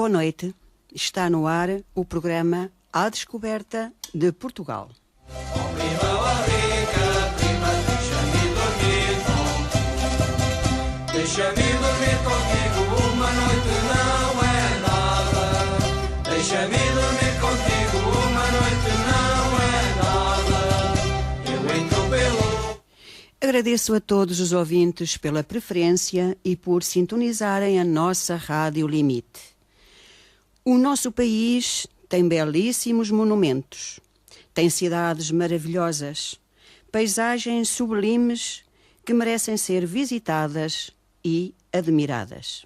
boa noite. Está no ar o programa A Descoberta de Portugal. Deixa-me dormir contigo, uma noite não é nada. Deixa-me dormir contigo, uma noite não é nada. Eu entro pelo... Agradeço a todos os ouvintes pela preferência e por sintonizarem a nossa Rádio Limite. O nosso país tem belíssimos monumentos, tem cidades maravilhosas, paisagens sublimes que merecem ser visitadas e admiradas.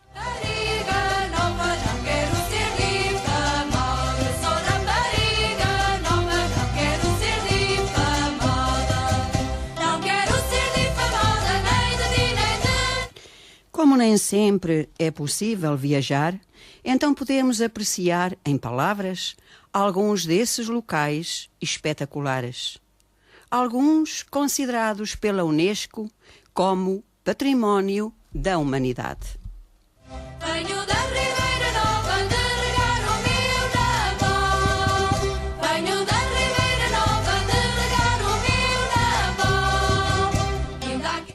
Como nem sempre é possível viajar, então podemos apreciar em palavras alguns desses locais espetaculares. Alguns considerados pela Unesco como Património da Humanidade. Venho da Ribeira Nova de regar o meu naval. Venho da Ribeira Nova de regar o meu naval.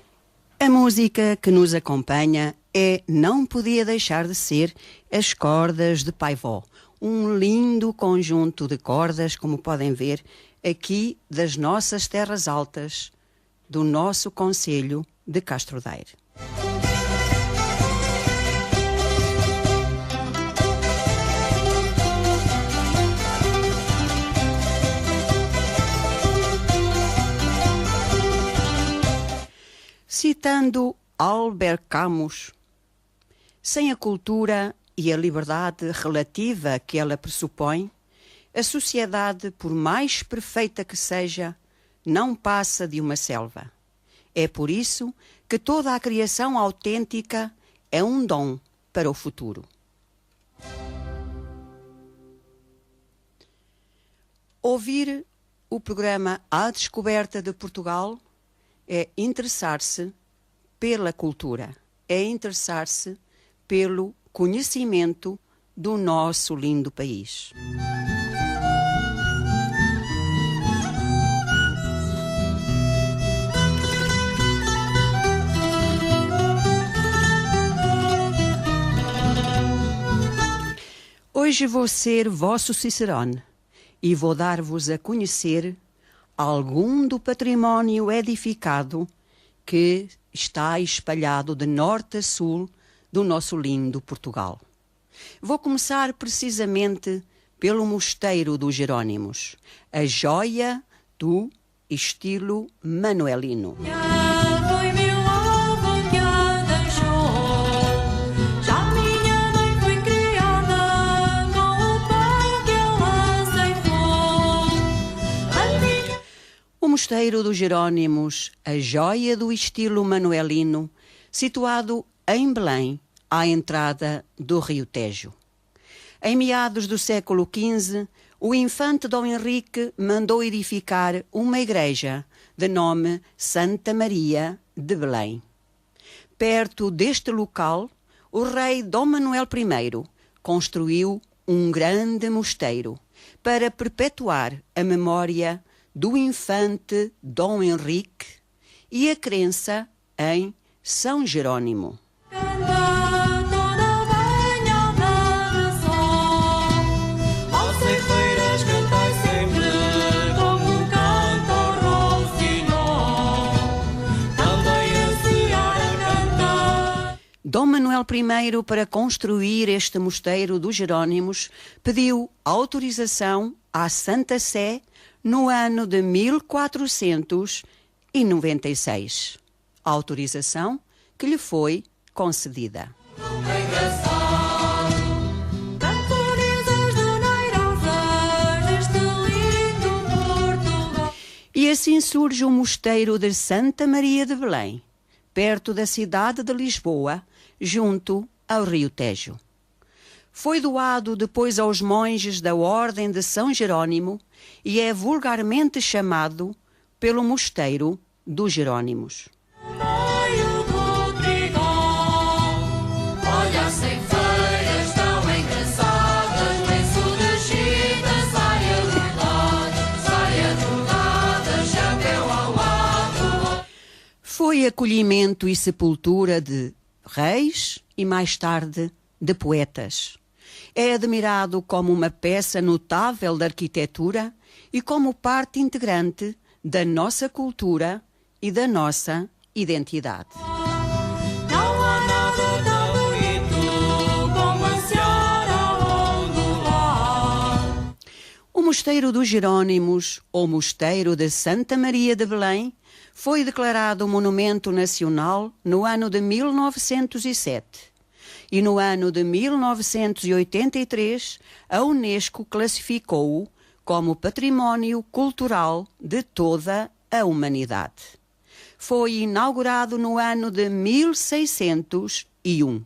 A música que nos acompanha não podia deixar de ser as cordas de Paivó, um lindo conjunto de cordas, como podem ver, aqui das nossas terras altas, do nosso concelho de Castro Daire. Citando Albert Camus, sem a cultura e a liberdade relativa que ela pressupõe, a sociedade, por mais perfeita que seja, não passa de uma selva. É por isso que toda a criação autêntica é um dom para o futuro. Ouvir o programa A Descoberta de Portugal é interessar-se pela cultura, é interessar-se pelo conhecimento do nosso lindo país. Hoje vou ser vosso Cicerone e vou dar-vos a conhecer algum do património edificado que está espalhado de norte a sul do nosso lindo Portugal. Vou começar precisamente pelo Mosteiro dos Jerónimos, a joia do estilo manuelino. O Mosteiro dos Jerónimos, a joia do estilo manuelino, situado em Belém, à entrada do Rio Tejo. Em meados do século XV, o infante Dom Henrique mandou edificar uma igreja de nome Santa Maria de Belém. Perto deste local, o rei Dom Manuel I construiu um grande mosteiro para perpetuar a memória do infante Dom Henrique e a crença em São Jerônimo. Dom Manuel I, para construir este mosteiro dos Jerónimos, pediu autorização à Santa Sé no ano de 1496. Autorização que lhe foi concedida. E assim surge o Mosteiro de Santa Maria de Belém, perto da cidade de Lisboa, junto ao Rio Tejo. Foi doado depois aos monges da Ordem de São Jerônimo e é vulgarmente chamado pelo Mosteiro dos Jerónimos. Olha, sem feiras tão engraçadas. Foi acolhimento e sepultura de reis e mais tarde de poetas. É admirado como uma peça notável da arquitetura e como parte integrante da nossa cultura e da nossa identidade. Não há nada tão bonito como ansiar ao longo lar. O Mosteiro dos Jerônimos, ou Mosteiro de Santa Maria de Belém, foi declarado Monumento Nacional no ano de 1907. E no ano de 1983, a Unesco classificou-o como Património Cultural de toda a humanidade. Foi inaugurado no ano de 1601.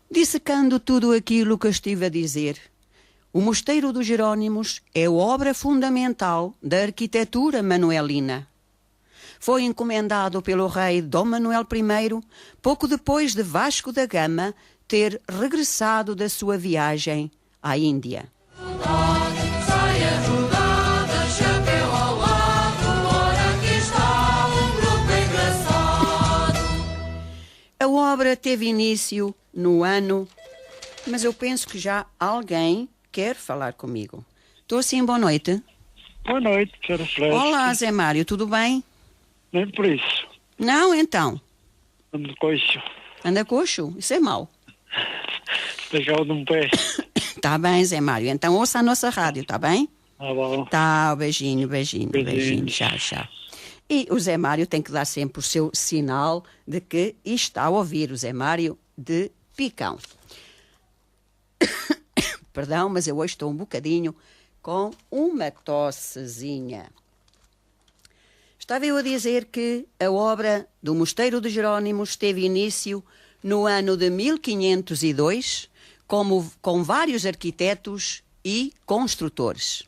Dissecando tudo aquilo que estive a dizer, o Mosteiro dos Jerônimos é obra fundamental da arquitetura manuelina. Foi encomendado pelo rei Dom Manuel I pouco depois de Vasco da Gama ter regressado da sua viagem à Índia. Saia rodada, chapéu ao lado, ora aqui está um grupo engraçado. A obra teve início no ano... Mas eu penso que já alguém quer falar comigo. Estou sim, boa noite. Boa noite, Sra. Flecha. Olá, Zé Mário, tudo bem? Nem por isso. Não, então. Ando coxo. Anda coxo? Isso é mau. Pegado num pé. Tá bem, Zé Mário. Então ouça a nossa rádio, tá bem? Ah, bom. Tá, beijinho, beijinho, beijinho. Beijinhos. Tchau, tchau. E o Zé Mário tem que dar sempre o seu sinal de que está a ouvir o Zé Mário de Picão. Perdão, mas eu hoje estou um bocadinho com uma tossezinha. Estava eu a dizer que a obra do Mosteiro dos Jerônimos teve início no ano de 1502, com vários arquitetos e construtores.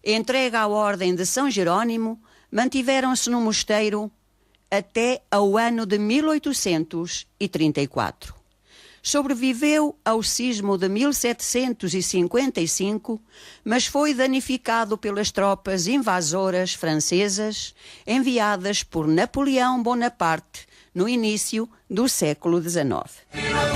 Entregue à Ordem de São Jerônimo, mantiveram-se no mosteiro até ao ano de 1834. Sobreviveu ao sismo de 1755, mas foi danificado pelas tropas invasoras francesas enviadas por Napoleão Bonaparte no início do século XIX. Já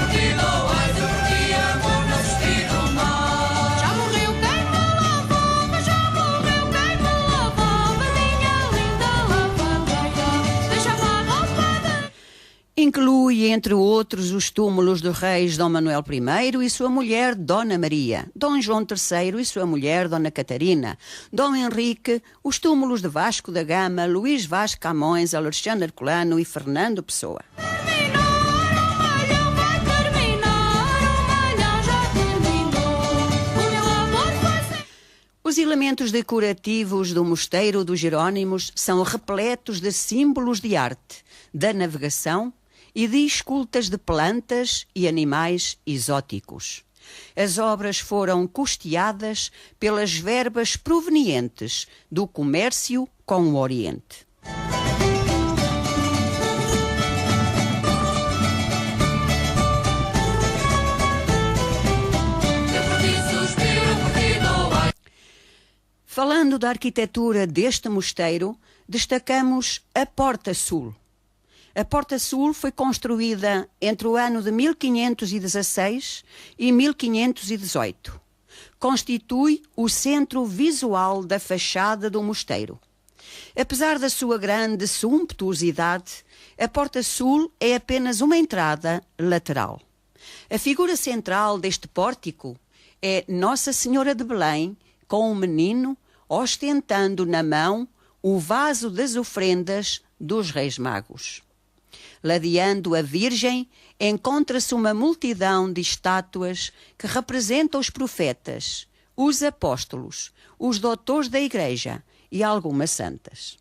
morreu quem me lavava, já morreu quem me lavava, minha linda lavadeira, deixava a roupa de... Inclui, entre outros, os túmulos dos reis Dom Manuel I e sua mulher Dona Maria, Dom João III e sua mulher Dona Catarina, Dom Henrique, os túmulos de Vasco da Gama, Luís Vaz Camões, Alexandre Herculano e Fernando Pessoa. Os elementos decorativos do Mosteiro dos Jerônimos são repletos de símbolos de arte, da navegação e de escultas de plantas e animais exóticos. As obras foram custeadas pelas verbas provenientes do comércio com o Oriente. Falando da arquitetura deste mosteiro, destacamos a Porta Sul. A Porta Sul foi construída entre o ano de 1516 e 1518. Constitui o centro visual da fachada do mosteiro. Apesar da sua grande sumptuosidade, a Porta Sul é apenas uma entrada lateral. A figura central deste pórtico é Nossa Senhora de Belém, com um menino ostentando na mão o vaso das ofrendas dos Reis Magos. Ladeando a Virgem, encontra-se uma multidão de estátuas que representam os profetas, os apóstolos, os doutores da Igreja e algumas santas.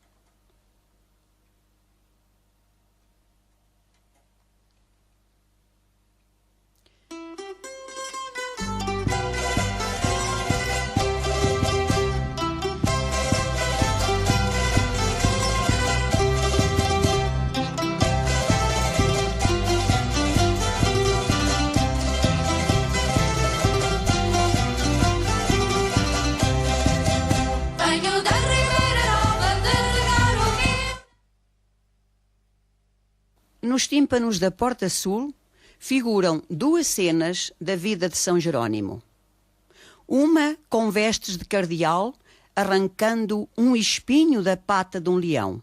Nos tímpanos da Porta Sul figuram duas cenas da vida de São Jerónimo. Uma com vestes de cardeal, arrancando um espinho da pata de um leão,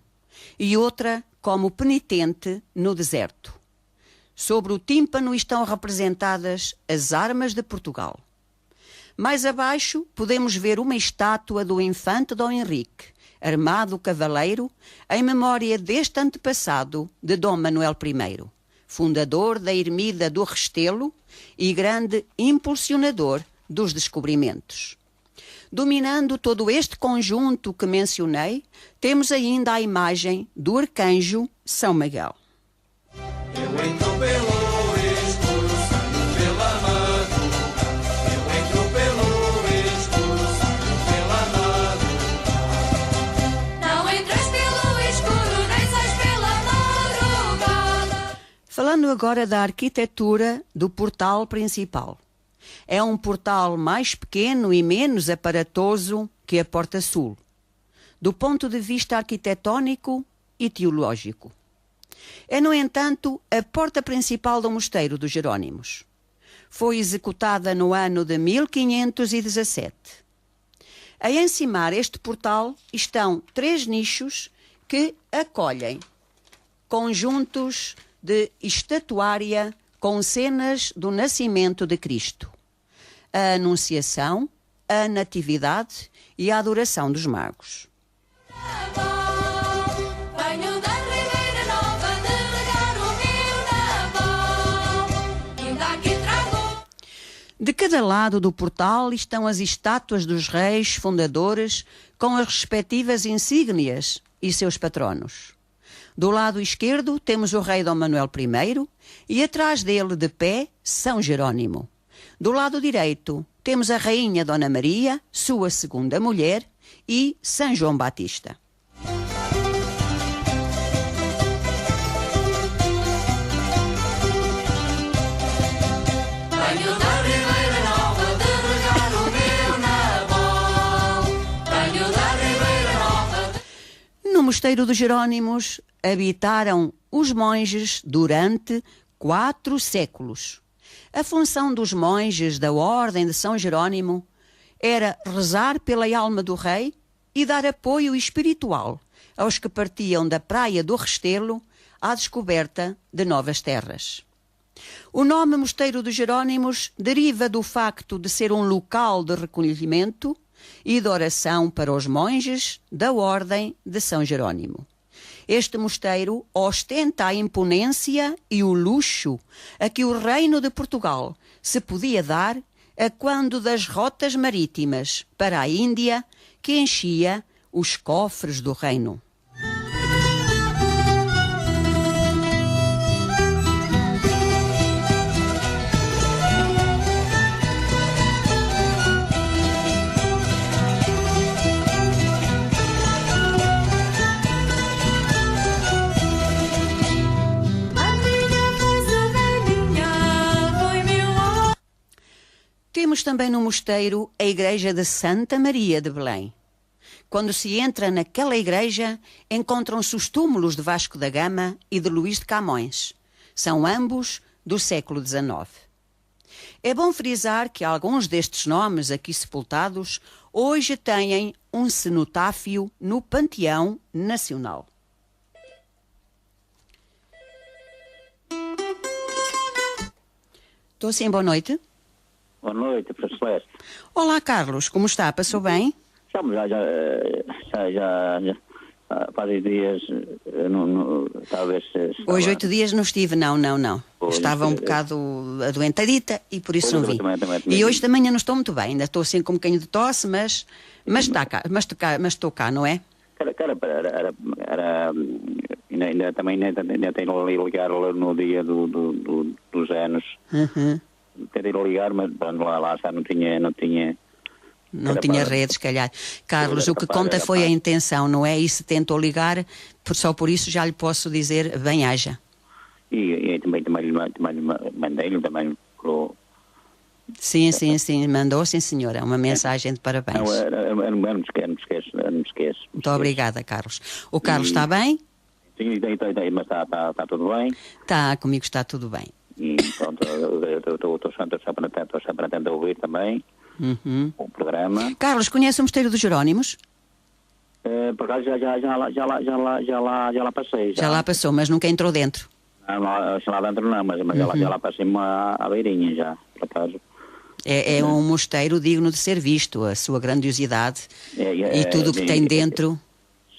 e outra como penitente no deserto. Sobre o tímpano estão representadas as armas de Portugal. Mais abaixo podemos ver uma estátua do infante Dom Henrique, armado cavaleiro, em memória deste antepassado de Dom Manuel I, fundador da Ermida do Restelo e grande impulsionador dos descobrimentos. Dominando todo este conjunto que mencionei, temos ainda a imagem do arcanjo São Miguel. Eu entro pelo escuro, saio pela madrugada. Eu entro pelo escuro, saio pela madrugada. Não entras pelo escuro, nem sais pela madrugada. Falando agora da arquitetura do portal principal. É um portal mais pequeno e menos aparatoso que a Porta Sul, do ponto de vista arquitetónico e teológico. É, no entanto, a porta principal do Mosteiro dos Jerónimos. Foi executada no ano de 1517. A encimar este portal estão 3 nichos que acolhem conjuntos de estatuária com cenas do nascimento de Cristo, a Anunciação, a Natividade e a Adoração dos Magos. Venho da Ribeira Nova de regar o meu naval. Ainda aqui trago. De cada lado do portal estão as estátuas dos reis fundadores com as respectivas insígnias e seus patronos. Do lado esquerdo temos o rei Dom Manuel I e atrás dele, de pé, São Jerónimo. Do lado direito temos a rainha Dona Maria, sua segunda mulher, e São João Batista. Venho da Ribeira Nova de regar o meu naval. Venho da Ribeira Nova de... No Mosteiro dos Jerónimos habitaram os monges durante 4 séculos. A função dos monges da Ordem de São Jerónimo era rezar pela alma do rei e dar apoio espiritual aos que partiam da praia do Restelo à descoberta de novas terras. O nome Mosteiro dos Jerónimos deriva do facto de ser um local de recolhimento e de oração para os monges da Ordem de São Jerónimo. Este mosteiro ostenta a imponência e o luxo a que o Reino de Portugal se podia dar a quando das rotas marítimas para a Índia que enchia os cofres do reino. Temos também no mosteiro a igreja de Santa Maria de Belém. Quando se entra naquela igreja, encontram-se os túmulos de Vasco da Gama e de Luís de Camões. São ambos do século XIX. É bom frisar que alguns destes nomes aqui sepultados hoje têm um cenotáfio no Panteão Nacional. Estou sim, boa noite. Boa noite, professor Celeste. Olá, Carlos, como está? Passou bem? Já faz dias, talvez... Hoje 8 dias não estive, não. Pois, Estava um bocado adoentadita e por isso Pois, não vim. também E hoje também não estou muito bem, ainda estou assim com um bocadinho de tosse, mas estou cá, não é? Ainda tenho ali ligar no dia dos anos. Uhum. Tentei ligar, mas lá já não tinha... Não tinha rede, se calhar. Carlos, o que conta foi a intenção, não é? E se tentou ligar, só por isso já lhe posso dizer bem-haja. E também mandei-lhe também pro... Sim, mandou, sim, senhora, uma mensagem de parabéns. Não me esqueço. Muito obrigada, Carlos. O Carlos está bem? Sim, mas está tudo bem. Tá, comigo está tudo bem. E pronto, eu estou sempre atento a ouvir também o programa. Carlos, conhece o Mosteiro dos Jerónimos? Por acaso já lá passei. Já lá passou, mas nunca entrou dentro. Lá dentro não, mas já lá passei à beirinha já, por acaso. É um mosteiro digno de ser visto, a sua grandiosidade e tudo o que tem dentro.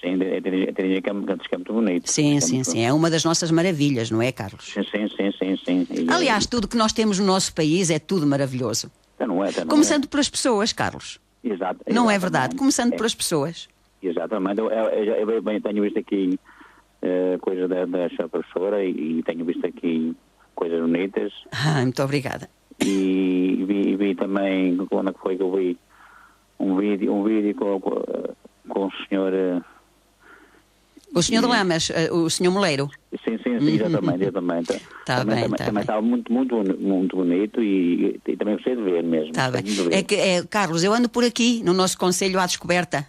Sim, eu diria que é muito bonito. Sim. É uma das nossas maravilhas, não é, Carlos? Sim. Aliás, tudo que nós temos no nosso país é tudo maravilhoso. Não é. Começando pelas pessoas, Carlos. Exato. Não é verdade? Começando pelas pessoas. Exatamente. Eu bem tenho visto aqui coisas da sua professora e tenho visto aqui coisas bonitas. Muito obrigada. E vi também, quando foi que eu vi um vídeo com o senhor... O senhor de Lamas, o senhor Moleiro. Sim, exatamente. Também estava muito bonito e também gostei de ver mesmo. Está bem. Carlos, eu ando por aqui, no nosso concelho, à descoberta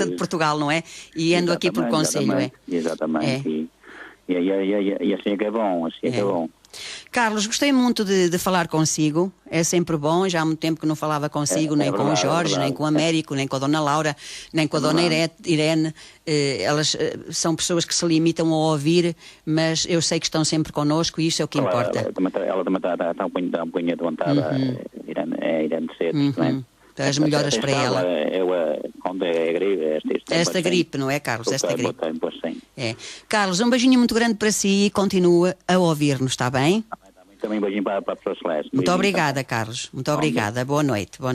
de Portugal, não é? E ando aqui pelo concelho, Exatamente. E assim é que é bom, é bom. Carlos, gostei muito de falar consigo, é sempre bom, já há muito tempo que não falava consigo, nem com o Jorge, nem com o Américo, nem com a Dona Laura, nem com a Dona Irene, elas são pessoas que se limitam a ouvir, mas eu sei que estão sempre connosco e isso é o que importa. Ela também está um bocadinho de vontade, Irene Cedo, não é? As melhoras para ela. Esta gripe, não é, Carlos? Esta gripe. Carlos, um beijinho muito grande para si e continua a ouvir-nos, está bem? Também um beijinho para a professora Celeste. Muito obrigada, Carlos. Muito obrigada. Boa noite. Boa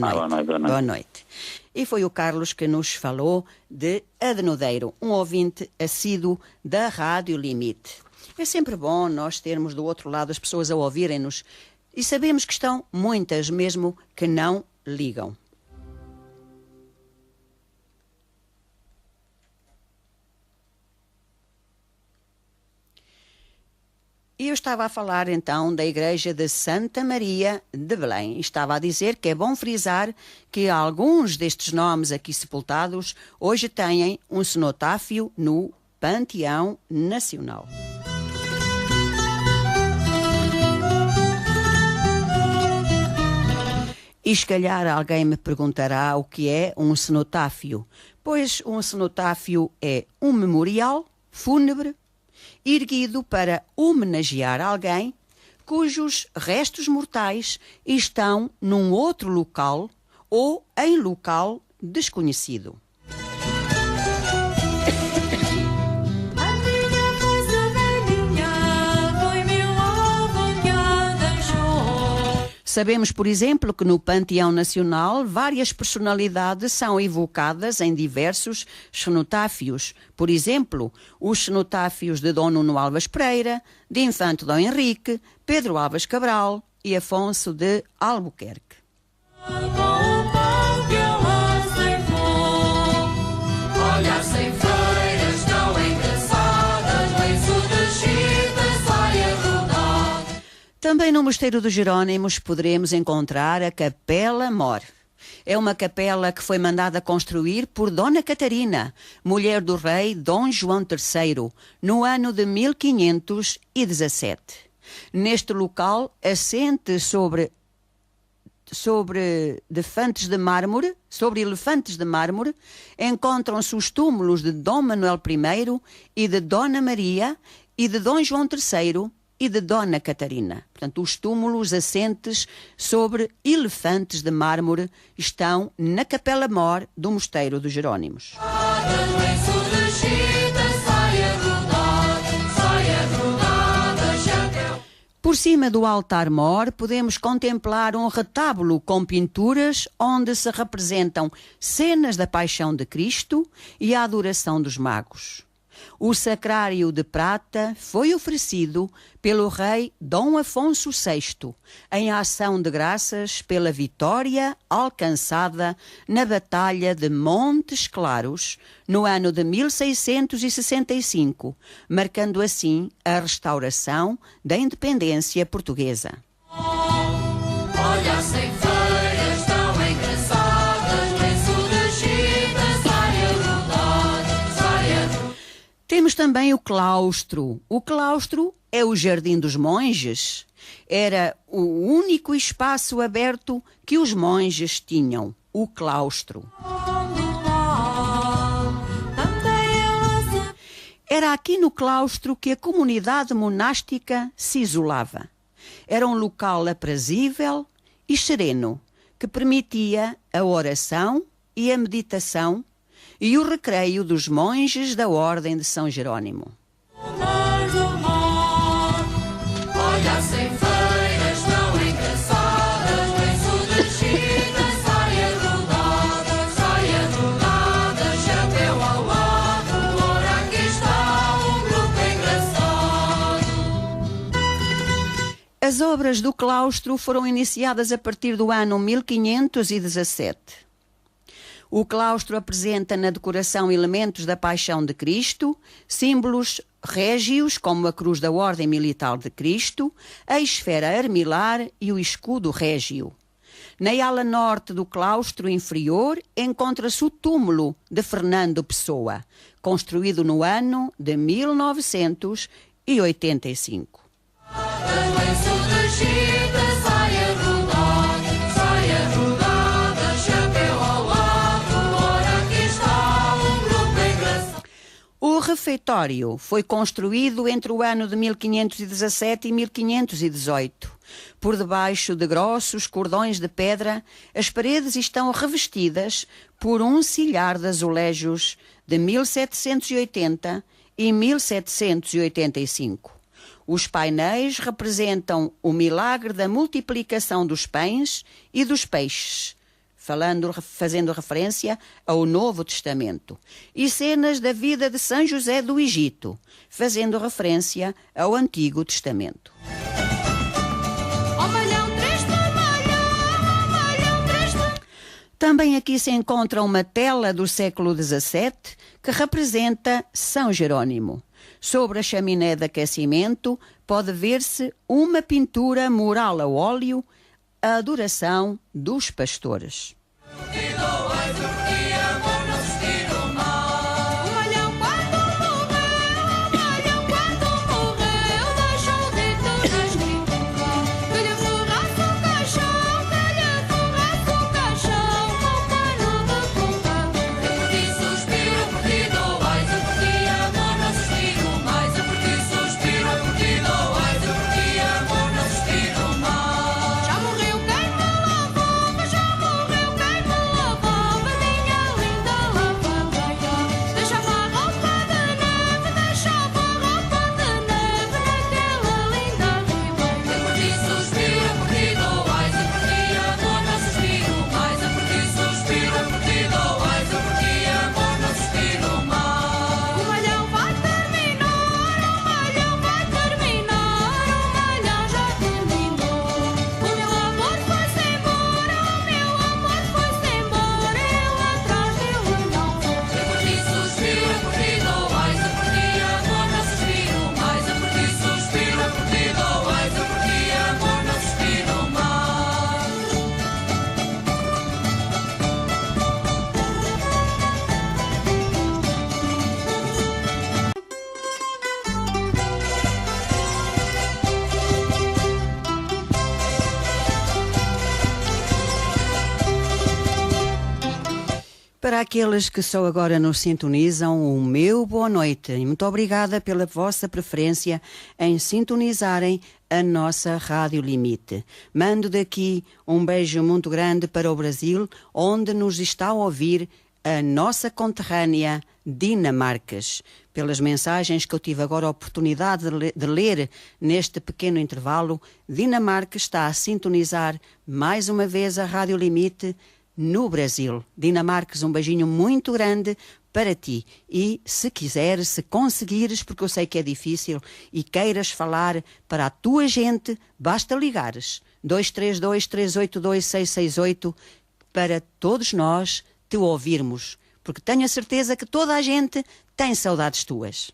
noite. E foi o Carlos que nos falou de Adenudeiro, um ouvinte assíduo da Rádio Limite. É sempre bom nós termos do outro lado as pessoas a ouvirem-nos e sabemos que estão muitas mesmo que não ligam. E eu estava a falar então da igreja de Santa Maria de Belém. Estava a dizer que é bom frisar que alguns destes nomes aqui sepultados hoje têm um cenotáfio no Panteão Nacional. E se calhar alguém me perguntará o que é um cenotáfio. Pois um cenotáfio é um memorial fúnebre erguido para homenagear alguém cujos restos mortais estão num outro local ou em local desconhecido. Sabemos, por exemplo, que no Panteão Nacional várias personalidades são evocadas em diversos cenotáfios. Por exemplo, os cenotáfios de Dom Nuno Alves Pereira, de Infante Dom Henrique, Pedro Alves Cabral e Afonso de Albuquerque. Olha as ceifeiras tão engraçadas, lenço de chita, saia rodada. Também no Mosteiro dos Jerónimos poderemos encontrar a Capela Mor. É uma capela que foi mandada construir por Dona Catarina, mulher do rei Dom João III, no ano de 1517. Neste local, assente sobre elefantes de mármore, encontram-se os túmulos de Dom Manuel I e de Dona Maria e de Dom João III e de Dona Catarina. Portanto, os túmulos assentes sobre elefantes de mármore estão na Capela Mor do Mosteiro dos Jerónimos. Por cima do altar-mor podemos contemplar um retábulo com pinturas onde se representam cenas da Paixão de Cristo e a adoração dos magos. O sacrário de prata foi oferecido pelo rei Dom Afonso VI, em ação de graças pela vitória alcançada na Batalha de Montes Claros, no ano de 1665, marcando assim a restauração da independência portuguesa. Olha as ceifeiras tão engraçadas, lenço de chita, saia rodada, saia rodada. Temos Temos também o claustro. O claustro é o jardim dos monges. Era o único espaço aberto que os monges tinham, o claustro. Era aqui no claustro que a comunidade monástica se isolava. Era um local aprazível e sereno, que permitia a oração e a meditação e o recreio dos monges da Ordem de São Jerônimo. Olha, sem feiras tão engraçadas, lenço de chita, saia rodada, chapéu ao lado, ora aqui está um grupo engraçado. As obras do claustro foram iniciadas a partir do ano 1517. O claustro apresenta na decoração elementos da Paixão de Cristo, símbolos régios como a Cruz da Ordem Militar de Cristo, a esfera armilar e o escudo régio. Na ala norte do claustro inferior encontra-se o túmulo de Fernando Pessoa, construído no ano de 1985. Lenço de chita, saia rodada, chapéu ao lado, ora aqui está um grupo engraçado. O refeitório foi construído entre o ano de 1517 e 1518. Por debaixo de grossos cordões de pedra, as paredes estão revestidas por um silhar de azulejos de 1780 e 1785. Os painéis representam o milagre da multiplicação dos pães e dos peixes, fazendo referência ao Novo Testamento, e cenas da vida de São José do Egito, fazendo referência ao Antigo Testamento. Também aqui se encontra uma tela do século XVII que representa São Jerônimo. Sobre a chaminé de aquecimento pode ver-se uma pintura mural a óleo, a adoração dos pastores. Para aqueles que só agora nos sintonizam, o meu boa noite e muito obrigada pela vossa preferência em sintonizarem a nossa Rádio Limite. Mando daqui um beijo muito grande para o Brasil, onde nos está a ouvir a nossa conterrânea Dinamarcas. Pelas mensagens que eu tive agora a oportunidade de ler neste pequeno intervalo, Dinamarca está a sintonizar mais uma vez a Rádio Limite no Brasil. Dinamarcas, um beijinho muito grande para ti. E se quiseres, se conseguires, porque eu sei que é difícil, e queiras falar para a tua gente, basta ligares 232-382-668 para todos nós te ouvirmos, porque tenho a certeza que toda a gente tem saudades tuas.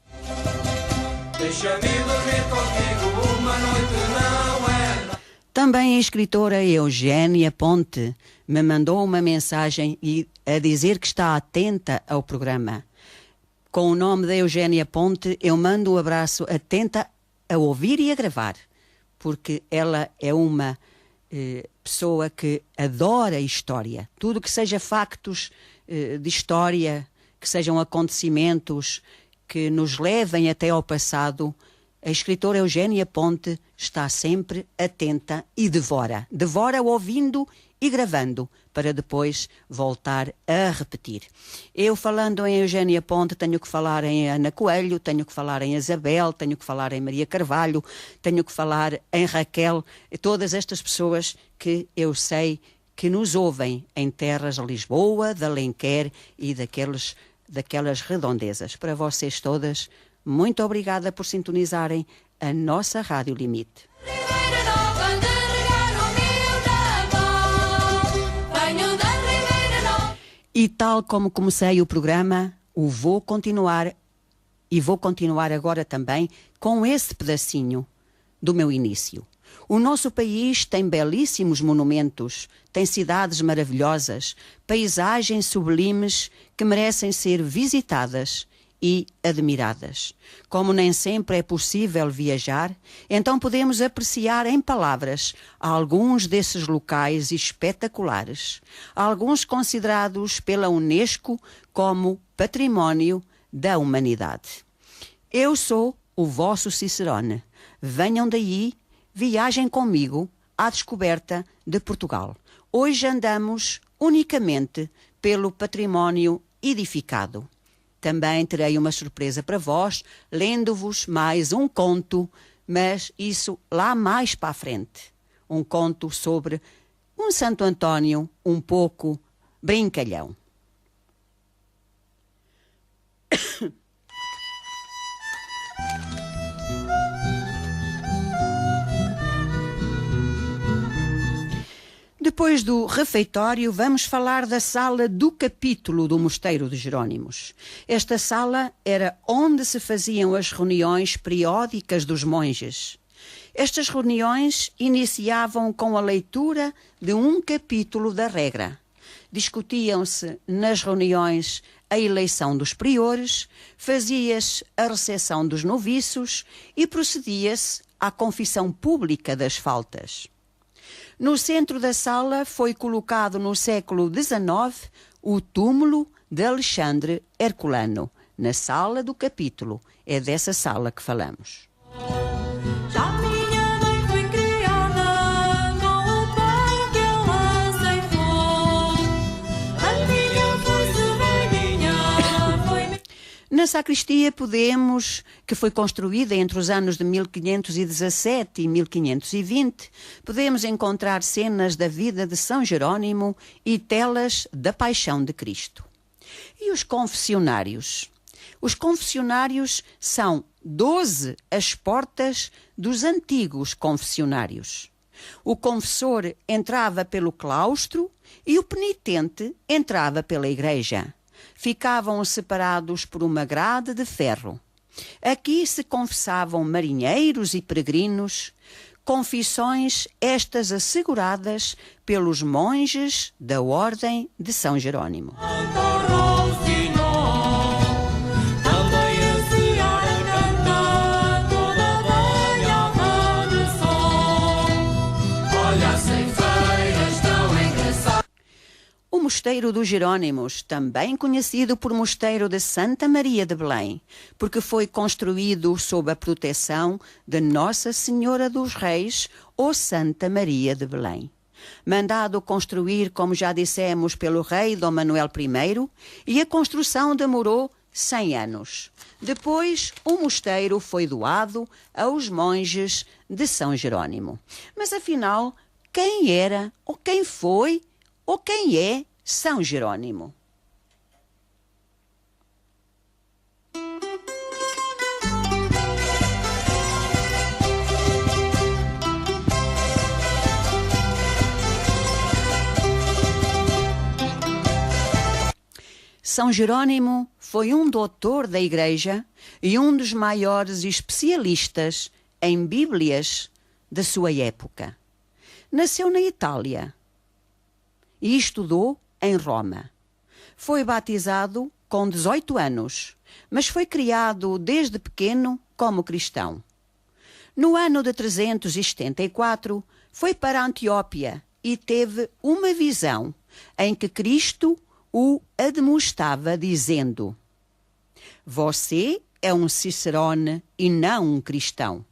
Deixa-me dormir contigo uma noite, não é? Também a escritora Eugénia Ponte me mandou uma mensagem a dizer que está atenta ao programa. Com o nome da Eugénia Ponte, eu mando um abraço atenta a ouvir e a gravar, porque ela é uma pessoa que adora história. Tudo que seja factos de história, que sejam acontecimentos que nos levem até ao passado, a escritora Eugénia Ponte está sempre atenta e devora. Devora ouvindo e gravando, para depois voltar a repetir. Eu, falando em Eugénia Ponte, tenho que falar em Ana Coelho, tenho que falar em Isabel, tenho que falar em Maria Carvalho, tenho que falar em Raquel, todas estas pessoas que eu sei que nos ouvem em terras de Lisboa, de Alenquer e daquelas redondezas. Para vocês todas, muito obrigada por sintonizarem a nossa Rádio Limite. Ribeira Nova, de regar o meu naval. Venho da Ribeira Nova. E tal como comecei o programa, vou continuar agora também com esse pedacinho do meu início. O nosso país tem belíssimos monumentos, tem cidades maravilhosas, paisagens sublimes que merecem ser visitadas e admiradas. Como nem sempre é possível viajar, então podemos apreciar em palavras alguns desses locais espetaculares, alguns considerados pela Unesco como Património da Humanidade. Eu sou o vosso Cicerone. Venham daí, viajem comigo à descoberta de Portugal. Hoje andamos unicamente pelo património edificado. Também terei uma surpresa para vós, lendo-vos mais um conto, mas isso lá mais para a frente. Um conto sobre um Santo António um pouco brincalhão. Depois do refeitório, vamos falar da sala do capítulo do Mosteiro de Jerónimos. Esta sala era onde se faziam as reuniões periódicas dos monges. Estas reuniões iniciavam com a leitura de um capítulo da regra. Discutiam-se nas reuniões a eleição dos priores, fazia-se a recepção dos noviços e procedia-se à confissão pública das faltas. No centro da sala foi colocado no século XIX o túmulo de Alexandre Herculano, na sala do capítulo. É dessa sala que falamos. Já minha mãe foi criada com o pão que ela ceifou. A minha foi velhinha, foi... Na sacristia que foi construída entre os anos de 1517 e 1520, podemos encontrar cenas da vida de São Jerónimo e telas da Paixão de Cristo. E os confessionários? Os confessionários são 12 as portas dos antigos confessionários. O confessor entrava pelo claustro e o penitente entrava pela igreja. Ficavam separados por uma grade de ferro. Aqui se confessavam marinheiros e peregrinos, confissões estas asseguradas pelos monges da Ordem de São Jerônimo. Também a senhora canta toda banhada de sol. Olha as ceifeiras tão engraçadas. O Mosteiro dos Jerônimos, também conhecido por Mosteiro de Santa Maria de Belém, porque foi construído sob a proteção de Nossa Senhora dos Reis ou Santa Maria de Belém. Mandado construir, como já dissemos, pelo rei Dom Manuel I, e a construção demorou 100 anos. Depois, o mosteiro foi doado aos monges de São Jerônimo. Mas afinal, quem era, ou quem foi, ou quem é São Jerônimo? São Jerônimo foi um doutor da Igreja e um dos maiores especialistas em Bíblias da sua época. Nasceu na Itália e estudou em Roma. Foi batizado com 18 anos, mas foi criado desde pequeno como cristão. No ano de 374, foi para Antioquia e teve uma visão em que Cristo o admoestava, dizendo: Você é um cicerone e não um cristão.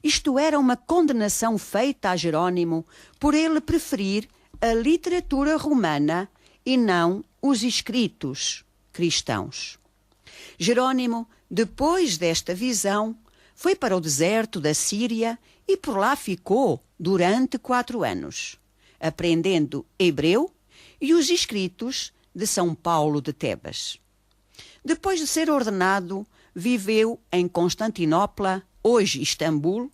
Isto era uma condenação feita a Jerônimo por ele preferir a literatura romana e não os escritos cristãos. Jerônimo, depois desta visão, foi para o deserto da Síria e por lá ficou durante 4 anos, aprendendo hebreu e os escritos de São Paulo de Tebas. Depois de ser ordenado, viveu em Constantinopla, hoje Istambul.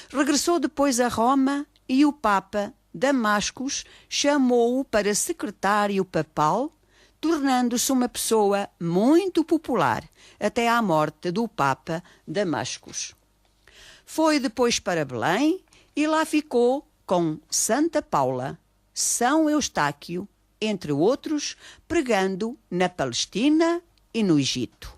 Regressou depois a Roma e o Papa Damascus chamou-o para secretário papal, tornando-se uma pessoa muito popular até à morte do Papa Damascus. Foi depois para Belém e lá ficou com Santa Paula, São Eustáquio, entre outros, pregando na Palestina e no Egito.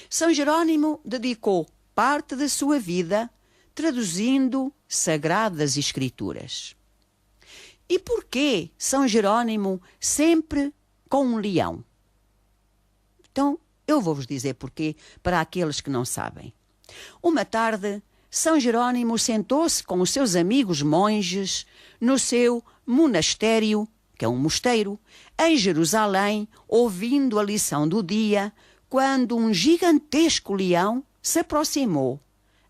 São Jerônimo dedicou parte da sua vida traduzindo sagradas escrituras. E por que São Jerônimo sempre com um leão? Então, eu vou-vos dizer porquê para aqueles que não sabem. Uma tarde, São Jerônimo sentou-se com os seus amigos monges no seu monastério, que é um mosteiro, em Jerusalém, ouvindo a lição do dia, quando um gigantesco leão se aproximou,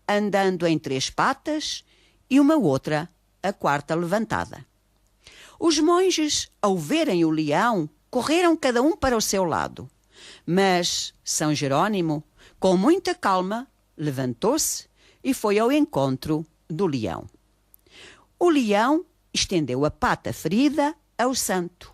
andando em 3 patas e uma outra, a 4ª levantada. Os monges, ao verem o leão, correram cada um para o seu lado. Mas São Jerônimo, com muita calma, levantou-se e foi ao encontro do leão. O leão estendeu a pata ferida ao santo.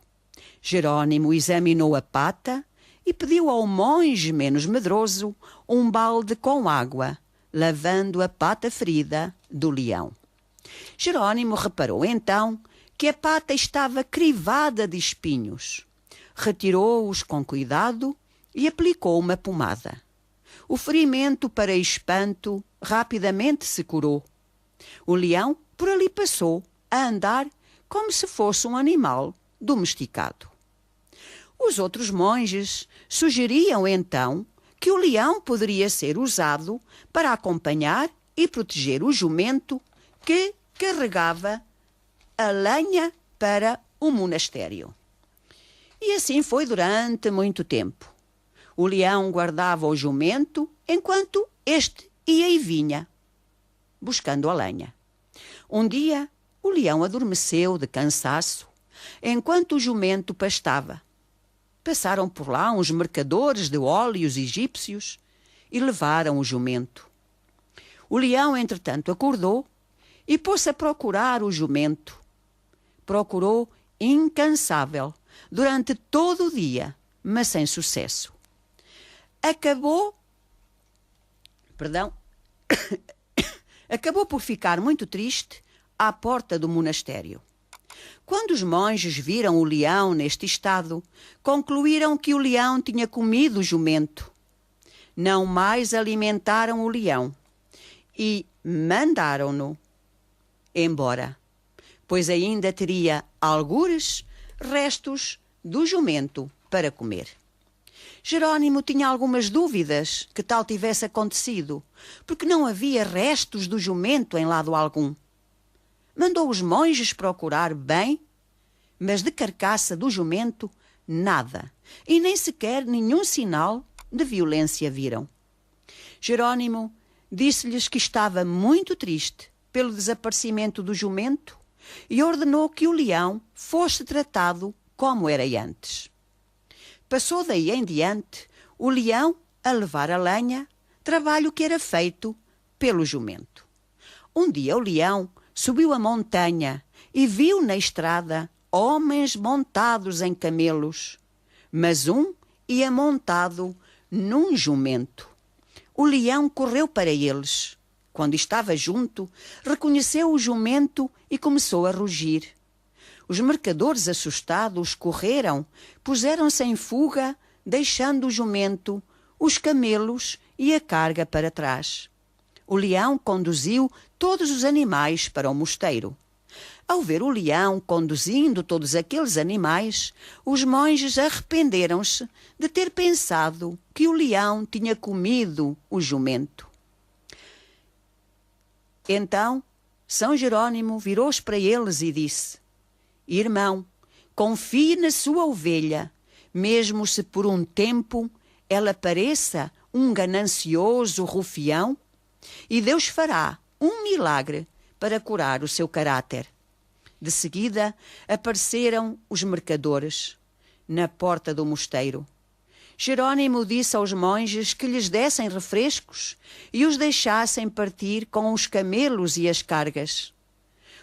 Jerônimo examinou a pata e pediu ao monge menos medroso um balde com água, lavando a pata ferida do leão. Jerônimo reparou então que a pata estava crivada de espinhos. Retirou-os com cuidado e aplicou uma pomada. O ferimento, para espanto, rapidamente se curou. O leão por ali passou a andar como se fosse um animal domesticado. Os outros monges sugeriam então que o leão poderia ser usado para acompanhar e proteger o jumento que carregava a lenha para o monastério. E assim foi durante muito tempo. O leão guardava o jumento enquanto este ia e vinha, buscando a lenha. Um dia, o leão adormeceu de cansaço, enquanto o jumento pastava. Passaram por lá uns mercadores de óleos egípcios e levaram o jumento. O leão, entretanto, acordou e pôs-se a procurar o jumento. Procurou incansável durante todo o dia, mas sem sucesso. Acabou por ficar muito triste à porta do monastério. Quando os monges viram o leão neste estado, concluíram que o leão tinha comido o jumento. Não mais alimentaram o leão e mandaram-no embora, pois ainda teria algures restos do jumento para comer. Jerônimo tinha algumas dúvidas que tal tivesse acontecido, porque não havia restos do jumento em lado algum. Mandou os monges procurar bem, mas de carcaça do jumento nada, e nem sequer nenhum sinal de violência viram. Jerônimo disse-lhes que estava muito triste pelo desaparecimento do jumento e ordenou que o leão fosse tratado como era antes. Passou daí em diante o leão a levar a lenha, trabalho que era feito pelo jumento. Um dia o leão subiu a montanha e viu na estrada homens montados em camelos, mas um ia montado num jumento. O leão correu para eles. Quando estava junto, reconheceu o jumento e começou a rugir. Os mercadores, assustados, correram, puseram-se em fuga, deixando o jumento, os camelos e a carga para trás. O leão conduziu todos os animais para o mosteiro. Ao ver o leão conduzindo todos aqueles animais, os monges arrependeram-se de ter pensado que o leão tinha comido o jumento. Então, São Jerônimo virou-se para eles e disse: Irmão, confie na sua ovelha, mesmo se por um tempo ela pareça um ganancioso rufião, e Deus fará um milagre para curar o seu caráter. De seguida apareceram os mercadores na porta do mosteiro. Jerônimo disse aos monges que lhes dessem refrescos e os deixassem partir com os camelos e as cargas.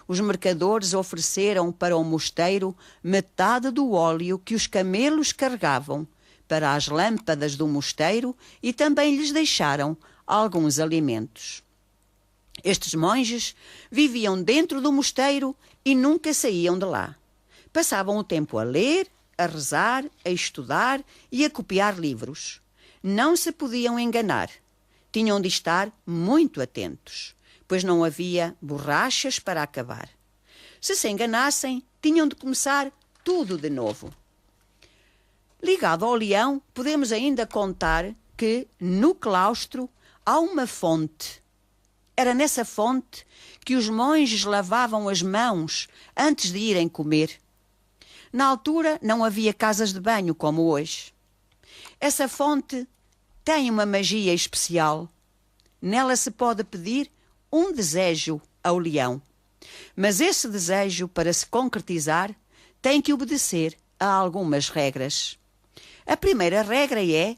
Os mercadores ofereceram para o mosteiro metade do óleo que os camelos carregavam para as lâmpadas do mosteiro e também lhes deixaram alguns alimentos. Estes monges viviam dentro do mosteiro e nunca saíam de lá. Passavam o tempo a ler, a rezar, a estudar e a copiar livros. Não se podiam enganar. Tinham de estar muito atentos, pois não havia borrachas para acabar. Se se enganassem, tinham de começar tudo de novo. Ligado ao leão, podemos ainda contar que, no claustro, há uma fonte. Era nessa fonte que os monges lavavam as mãos antes de irem comer. Na altura não havia casas de banho como hoje. Essa fonte tem uma magia especial. Nela se pode pedir um desejo ao leão. Mas esse desejo, para se concretizar, tem que obedecer a algumas regras. A primeira regra é: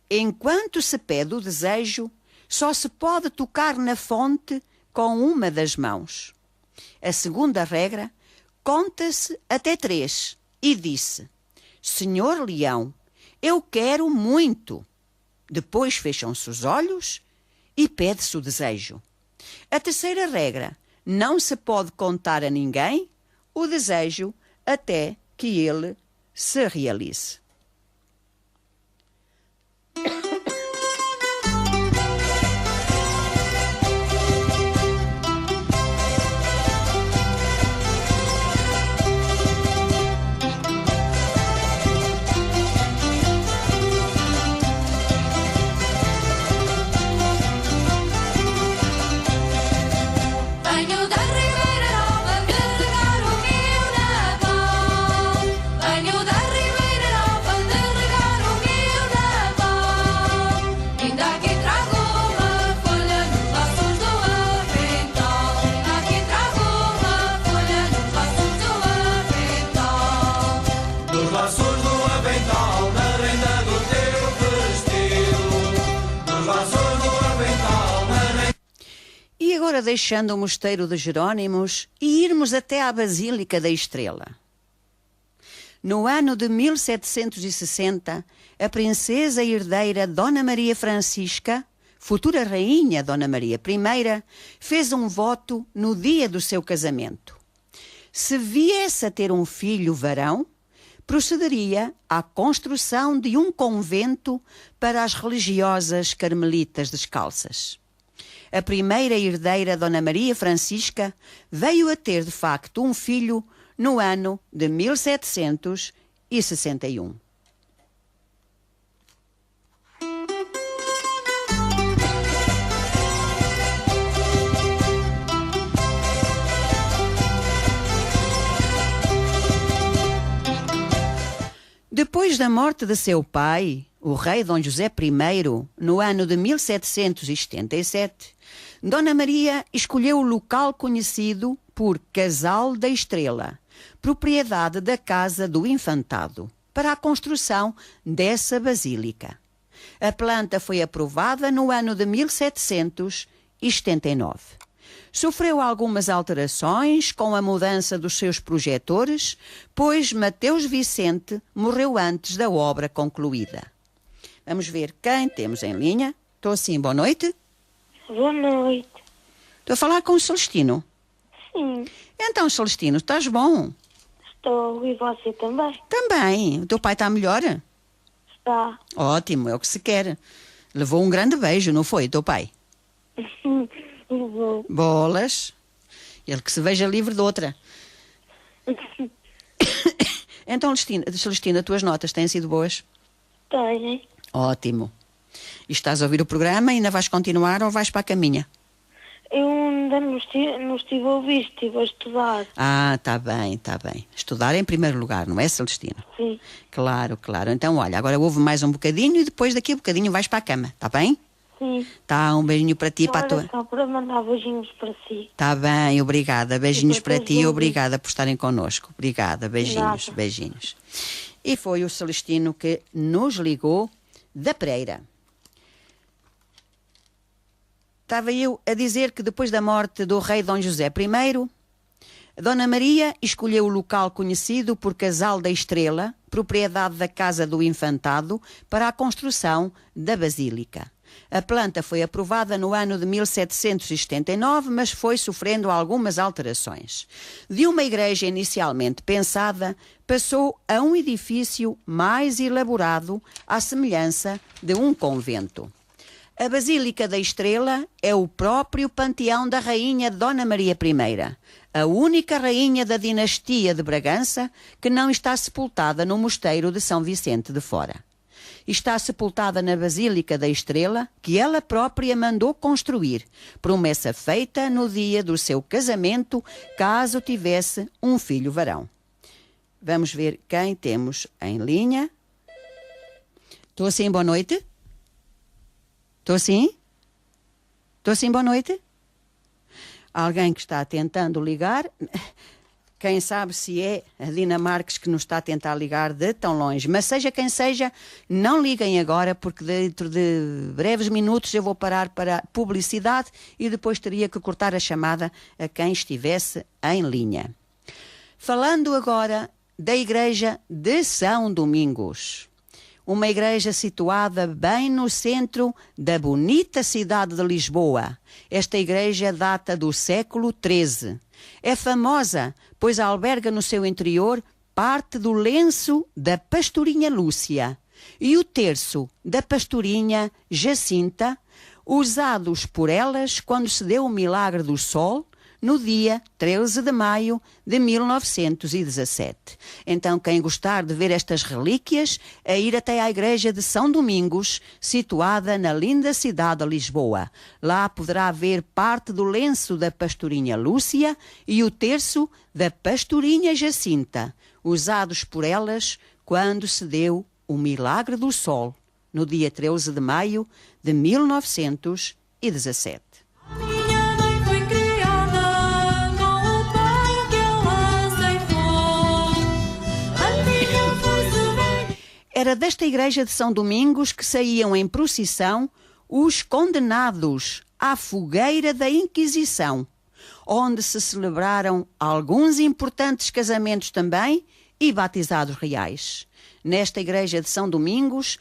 enquanto se pede o desejo, só se pode tocar na fonte com uma das mãos. A segunda regra: conta-se até 3 e disse: Senhor Leão, eu quero muito. Depois fecham-se os olhos e pede-se o desejo. A terceira regra: não se pode contar a ninguém o desejo até que ele se realize. Venho da Ribeira Nova de regar o meu Natal. Venho da Ribeira Nova de regar o meu Natal. Ainda aqui trago uma folha nos laços do avental. Ainda aqui trago uma folha nos laços do avental. Nos laços do avental, na renda do teu vestido. Nos laços do avental, na renda. E agora, deixando o mosteiro de Jerônimos e irmos até à Basílica da Estrela. No ano de 1760, a princesa herdeira Dona Maria Francisca, futura rainha Dona Maria I, fez um voto no dia do seu casamento. Se viesse a ter um filho varão, procederia à construção de um convento para as religiosas carmelitas descalças. A primeira herdeira, Dona Maria Francisca, veio a ter de facto um filho no ano de 1761. Depois da morte de seu pai, o rei Dom José I, no ano de 1777, Dona Maria escolheu o local conhecido por Casal da Estrela, propriedade da Casa do Infantado, para a construção dessa basílica. A planta foi aprovada no ano de 1779. Sofreu algumas alterações com a mudança dos seus projetores, pois Mateus Vicente morreu antes da obra concluída. Vamos ver quem temos em linha. Estou sim, boa noite. Boa noite. Estou a falar com o Celestino. Sim, Então, Celestino, estás bom? estou. E você também? Também. O teu pai está melhor? Tá. Ótimo, é o que se quer. Levou um grande beijo, não foi, teu pai? Eu vou. Bolas. Ele que se veja livre de outra. Então, Celestina, tuas notas têm sido boas? Tem. Ótimo. E estás a ouvir o programa e ainda vais continuar ou vais para a caminha? Eu ainda não estive a ouvir, estive a estudar. Ah, está bem, está bem. Estudar em primeiro lugar, não é, Celestina? Sim. Claro, claro. Então, olha, agora ouve mais um bocadinho e depois daqui a bocadinho vais para a cama, está bem? Sim. Tá, um beijinho para ti e para a tua... Olha, só para mandar beijinhos para si. Tá bem, obrigada. Beijinhos E para para todos ti e os obrigada por estarem connosco. Obrigada, beijinhos, Nada. beijinhos. E foi o Celestino que nos ligou da Pereira. Estava eu a dizer que depois da morte do rei Dom José I, Dona Maria escolheu o local conhecido por Casal da Estrela, propriedade da Casa do Infantado, para a construção da Basílica. A planta foi aprovada no ano de 1779, mas foi sofrendo algumas alterações. De uma igreja inicialmente pensada, passou a um edifício mais elaborado, à semelhança de um convento. A Basílica da Estrela é o próprio panteão da rainha Dona Maria I, a única rainha da dinastia de Bragança que não está sepultada no mosteiro de São Vicente de Fora. Está sepultada na Basílica da Estrela, que ela própria mandou construir, promessa feita no dia do seu casamento, caso tivesse um filho varão. Vamos ver quem temos em linha. Estou assim, boa noite? Estou sim? Estou sim, boa noite? Alguém que está tentando ligar... Quem sabe se é a Dina Marques que nos está a tentar ligar de tão longe. Mas seja quem seja, não liguem agora, porque dentro de breves minutos eu vou parar para publicidade e depois teria que cortar a chamada a quem estivesse em linha. Falando agora da Igreja de São Domingos. Uma igreja situada bem no centro da bonita cidade de Lisboa. Esta igreja data do século XIII. É famosa, pois alberga no seu interior parte do lenço da pastorinha Lúcia e o terço da pastorinha Jacinta, usados por elas quando se deu o milagre do sol, no dia 13 de maio de 1917. Então, quem gostar de ver estas relíquias, é ir até à igreja de São Domingos, situada na linda cidade de Lisboa. Lá poderá ver parte do lenço da pastorinha Lúcia e o terço da pastorinha Jacinta, usados por elas quando se deu o milagre do sol, no dia 13 de maio de 1917. Minha mãe foi criada com o pão que ela ceifou. A minha força vem. Era desta igreja de São Domingos que saíam em procissão os condenados à fogueira da Inquisição, onde se celebraram alguns importantes casamentos também e batizados reais. Nesta igreja de São Domingos,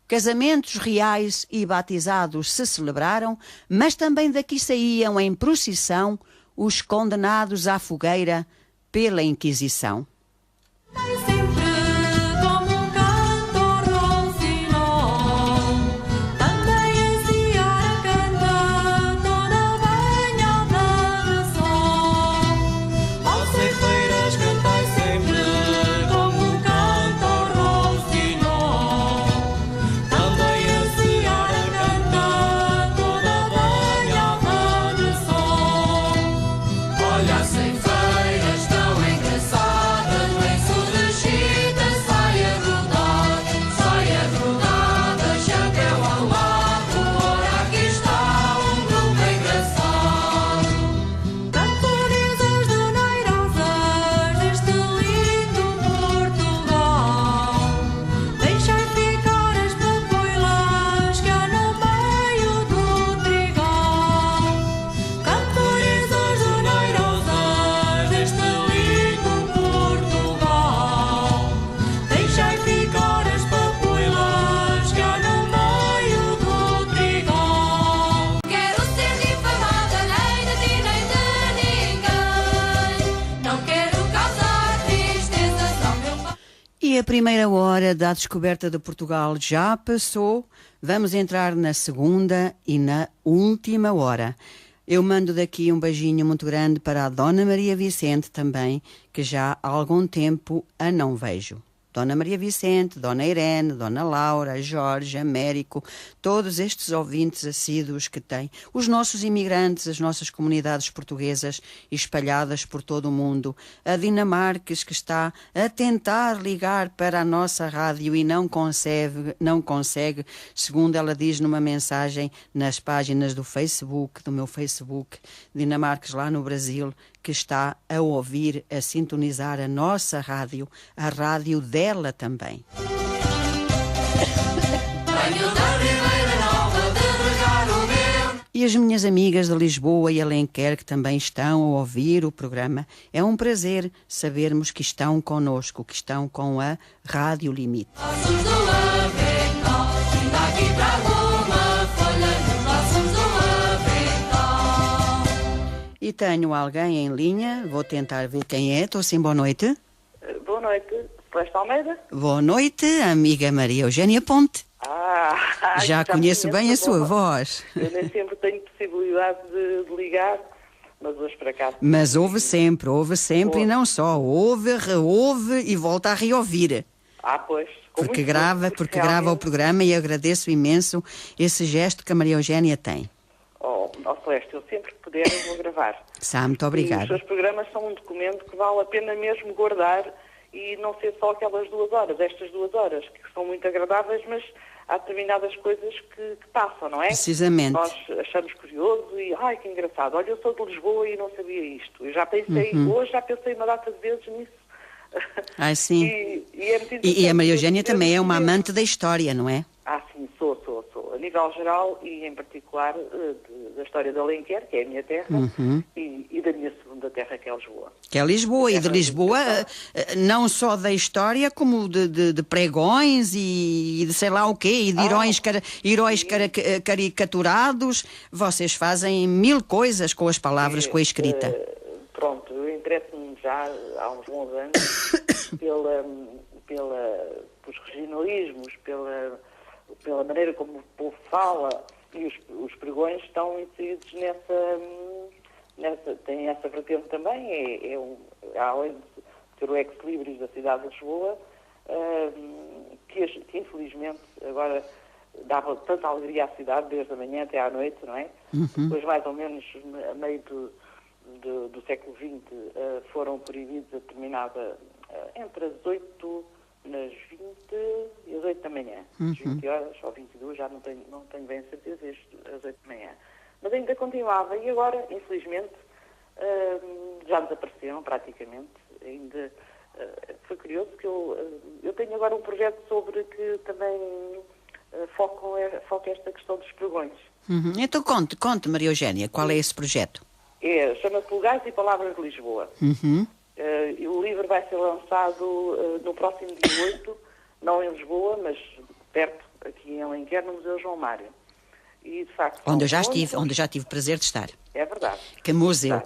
casamentos reais e batizados se celebraram, mas também daqui saíam em procissão os condenados à fogueira pela Inquisição. Vem sempre como um canto rouxinol. Também a seara canta toda banhada de sol. Ó ceifeiras, cantai sempre como um canto rouxinol. Também a seara canta toda banhada de sol. Olha, as ceifeiras tão engraçadas, E a primeira hora da descoberta de Portugal já passou. Vamos entrar na segunda e na última hora. Eu mando daqui um beijinho muito grande para a Dona Maria Vicente também, que já há algum tempo a não vejo. Dona Maria Vicente, Dona Irene, Dona Laura, Jorge, Américo, todos estes ouvintes assíduos que têm, os nossos imigrantes, as nossas comunidades portuguesas espalhadas por todo o mundo, a Dinamarques que está a tentar ligar para a nossa rádio e não consegue, segundo ela diz numa mensagem nas páginas do Facebook, do meu Facebook, Dinamarques lá no Brasil, que está a ouvir, a sintonizar a nossa rádio, a rádio dela também. Venho da Ribeira Nova de regar o meu. E as minhas amigas de Lisboa e Alenquer que também estão a ouvir o programa, é um prazer sabermos que estão connosco, que estão com a Rádio Limite. Laços do avental, ainda aqui trago uma folha nos laços do avental. E tenho alguém em linha, vou tentar ver quem é. Estou sim, boa noite. Boa noite, Celeste Almeida. Boa noite, amiga Maria Eugénia Ponte. Já conheço bem a sua voz. Eu nem sempre tenho possibilidade de ligar, mas hoje para cá. Mas ouve sempre e não só. Ouve, reouve e volta a reouvir. Pois. Porque grava o programa e agradeço imenso esse gesto que a Maria Eugénia tem. Celeste, eu sempre que puder eu vou gravar. Muito E os obrigada. seus programas são um documento que vale a pena mesmo guardar e não ser só aquelas 2 horas, estas 2 horas, que são muito agradáveis, mas há determinadas coisas que passam, não é? Precisamente. Nós achamos curioso e, que engraçado, olha, eu sou de Lisboa e não sabia isto. Eu já pensei, hoje já pensei uma data de vezes nisso. Sim. E é muito E a interessante Maria Eugénia perceber também é uma mesmo. amante da história, não é? Sim, sou. A nível geral e em particular da história de Alenquer, que é a minha terra, e da minha segunda terra, que é Lisboa. Que é Lisboa, e de Lisboa, não só da história, como de pregões e de sei lá o quê, e de heróis caricaturados. Vocês fazem 1000 coisas com as palavras, com a escrita. Pronto, eu interesso-me já há uns bons anos pelos regionalismos, pela maneira como o povo fala, e os pregões estão inseridos tem essa vertente também, além de ter o ex-libris da cidade de Lisboa, que infelizmente agora dava tanta alegria à cidade, desde a manhã até à noite, não é? Depois, mais ou menos, a meio do século XX, foram proibidos a determinada, entre as 8 nas 20 e as 8 da manhã, às 20 horas ou 22, já não tenho bem certeza, às 8 da manhã. Mas ainda continuava e agora, infelizmente, já desapareceram praticamente. Ainda foi curioso que eu tenho agora um projeto sobre que também foca esta questão dos pregões. Então conte, Maria Eugénia, qual é esse projeto? Chama-se Lugares e Palavras de Lisboa. E o livro vai ser lançado no próximo dia 8, não em Lisboa, mas perto, aqui em Alenquer, no Museu João Mário. E, de facto, Onde eu já tive prazer de estar. É verdade. Que museu,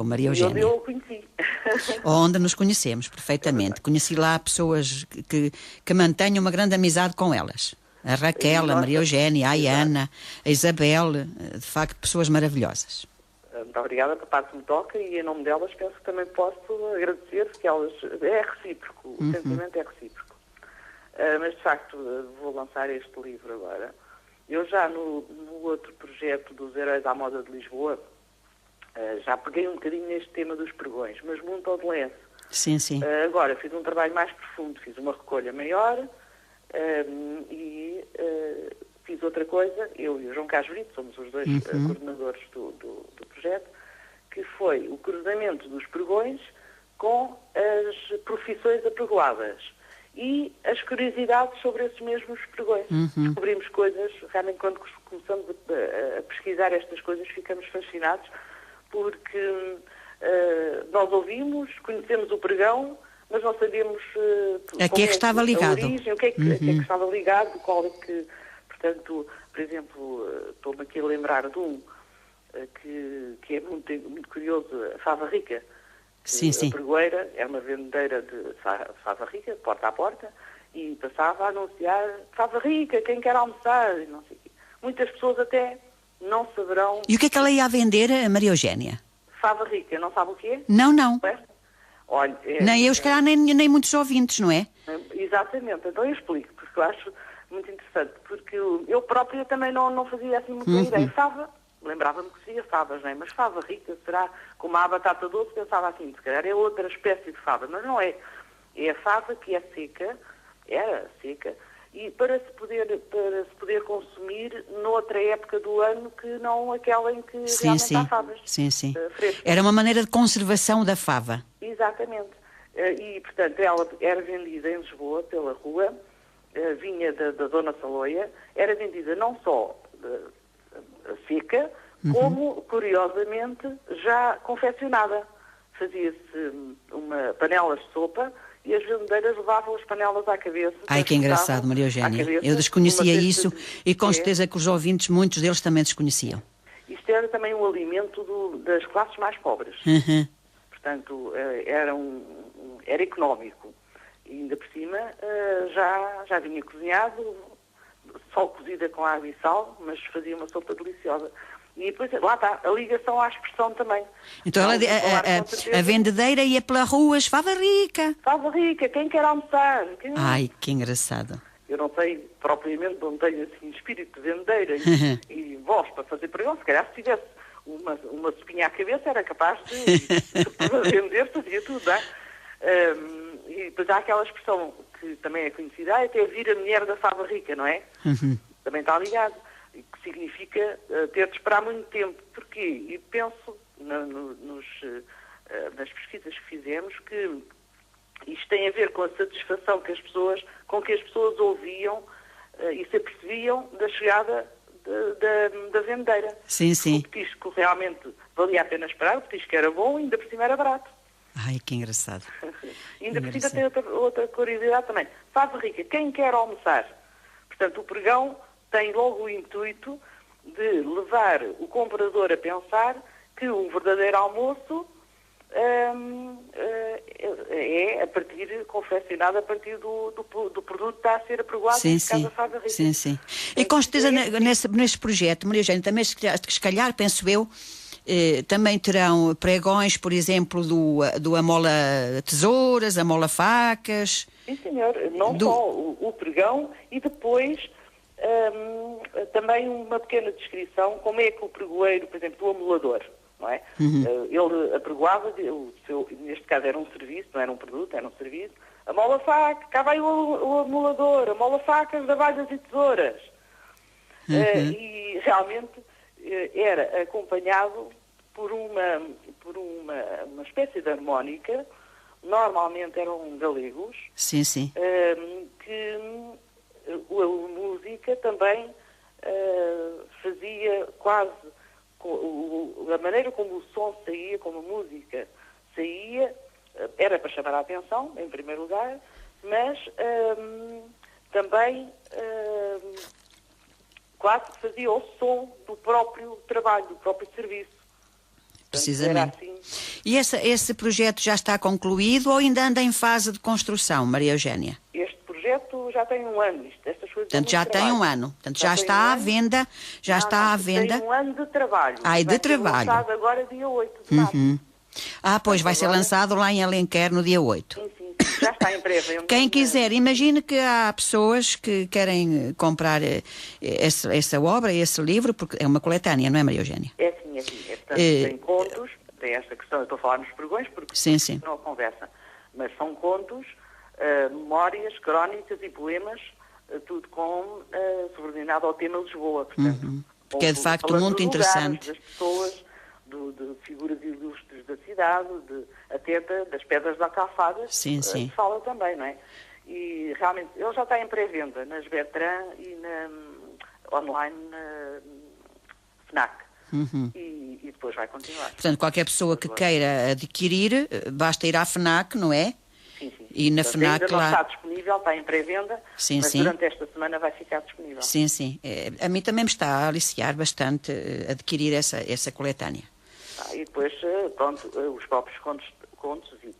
Maria E onde Eugénia. eu o conheci. Onde nos conhecemos perfeitamente. Conheci lá pessoas que mantenho uma grande amizade com elas. A Raquel, a Maria Eugénia, a Ana, a Isabel, de facto, pessoas maravilhosas. Muito obrigada pela parte que me toca e em nome delas penso que também posso agradecer, que elas... É recíproco, o sentimento é recíproco. Mas, de facto, vou lançar este livro agora. Eu já no outro projeto dos Heróis à Moda de Lisboa, já peguei um bocadinho neste tema dos pregões, mas muito ao de leve. Sim. Agora fiz um trabalho mais profundo, fiz uma recolha maior e fiz outra coisa, eu e o João Carlos Brito, somos os dois coordenadores do projeto, que foi o cruzamento dos pregões com as profissões apregoadas e as curiosidades sobre esses mesmos pregões. Descobrimos coisas, realmente quando começamos a pesquisar estas coisas ficamos fascinados, porque nós ouvimos, conhecemos o pregão, mas não sabíamos a que é que estava ligado, a origem, o que é que estava ligado, qual é que, portanto, por exemplo, estou-me aqui a lembrar de um que é muito curioso, a Fava Rica, Sim, A sim. pregoeira era uma vendeira de fava rica, de porta a porta, e passava a anunciar fava rica, quem quer almoçar, e não sei o quê. Muitas pessoas até não saberão E o que é que ela ia a vender, a Maria Eugénia? fava rica, não sabe o quê? Não, não. É? Olha, Nem eu, se calhar, nem muitos ouvintes, não é? Exatamente, então eu explico, porque eu acho muito interessante, porque eu própria também não fazia assim muito bem ideia. Fava, lembrava-me que seria favas, não é? Mas fava rica, será como a batata doce? Pensava assim, se calhar é outra espécie de fava, mas não é. É a fava que é seca, era seca, e para se poder consumir noutra época do ano que não aquela em que Sim, realmente sim. há favas. Sim, sim. Frescas. Era uma maneira de conservação da fava. Exatamente. E, portanto, ela era vendida em Lisboa, pela rua, vinha da Dona Saloia, era vendida não só seca, como, curiosamente, já confeccionada. Fazia-se panelas de sopa e as vendedeiras levavam as panelas à cabeça. Ai, que engraçado, Maria Eugénia. Eu desconhecia isso e com certeza que os ouvintes, muitos deles também desconheciam. Isto era também um alimento das classes mais pobres. Uhum. Portanto, era económico. E ainda por cima já vinha cozinhado, só cozida com água e sal, mas fazia uma sopa deliciosa. E depois, lá está, a ligação à expressão também. Então a vendedeira ia pela rua, fava rica. Fava rica, quem quer almoçar? Ai, que engraçado. Eu não sei, propriamente, não tenho assim espírito de vendeira e voz para fazer pregão. Se calhar se tivesse uma sopinha à cabeça era capaz de vender, fazia tudo, não é? E depois há aquela expressão que também é conhecida, até vir a mulher da fava rica, não é? Também está ligado. Que significa ter de esperar muito tempo. Porquê? E penso nas pesquisas que fizemos que isto tem a ver com a satisfação com que as pessoas ouviam e se apercebiam da chegada da vendeira. Sim, sim. O petisco realmente valia a pena esperar, o petisco era bom e ainda por cima era barato. Ai, que engraçado. Ainda por cima tem outra curiosidade também. Fava rica, quem quer almoçar? Portanto, o pregão tem logo o intuito de levar o comprador a pensar que um verdadeiro almoço é confeccionado a partir do produto que está a ser apregoado. Sim, sim. Sim, sim. E com certeza nesse projeto, Maria Eugénia, também se calhar, penso eu, também terão pregões, por exemplo, do Amola Tesouras, Amola Facas. Sim, senhor. Não só o pregão e depois também uma pequena descrição, como é que o pregoeiro, por exemplo, o amolador, não é? Ele apregoava, neste caso era um serviço, não era um produto, era um serviço. Amola faca, cá vai o amolador, amola facas, navalhas e tesouras. E realmente era acompanhado por uma espécie de harmónica, normalmente eram galegos. Sim, sim. Que a música também fazia quase, a maneira como o som saía, como a música saía, era para chamar a atenção, em primeiro lugar, mas também quase que fazia o som do próprio trabalho, do próprio serviço. Precisamente. Portanto, era assim. E esse projeto já está concluído ou ainda anda em fase de construção, Maria Eugénia? Este projeto já tem um ano. Estas coisas Portanto, já tem um ano. Portanto, já está à venda. Já está à venda. Tem um ano de trabalho. Ai, de trabalho. Vai ser lançado agora dia 8 de março. Pois vai ser lançado lá em Alenquer no dia 8. Sim, já está em pré-venda. Quem quiser, imagine que há pessoas que querem comprar essa obra, esse livro, porque é uma coletânea, não é, Maria Eugénia? É sim. Portanto, tem contos, tem esta questão, eu estou a falar nos pregões, porque sim. não conversa, mas são contos, memórias, crónicas e poemas, tudo subordinado ao tema Lisboa, portanto. Porque é de facto muito interessante. Das pessoas, de figuras ilustres da cidade, até das pedras da Alcafadas, sim. se fala também, não é? E realmente, ele já está em pré-venda nas Bertrand e online na FNAC. E depois vai continuar. Portanto, qualquer pessoa que queira adquirir, basta ir à FNAC, não é? Sim. E na FNAC ainda lá... não está disponível, está em pré-venda, mas durante esta semana vai ficar disponível. Sim. A mim também me está a aliciar bastante adquirir essa coletânea. E depois, pronto, os próprios contos contos e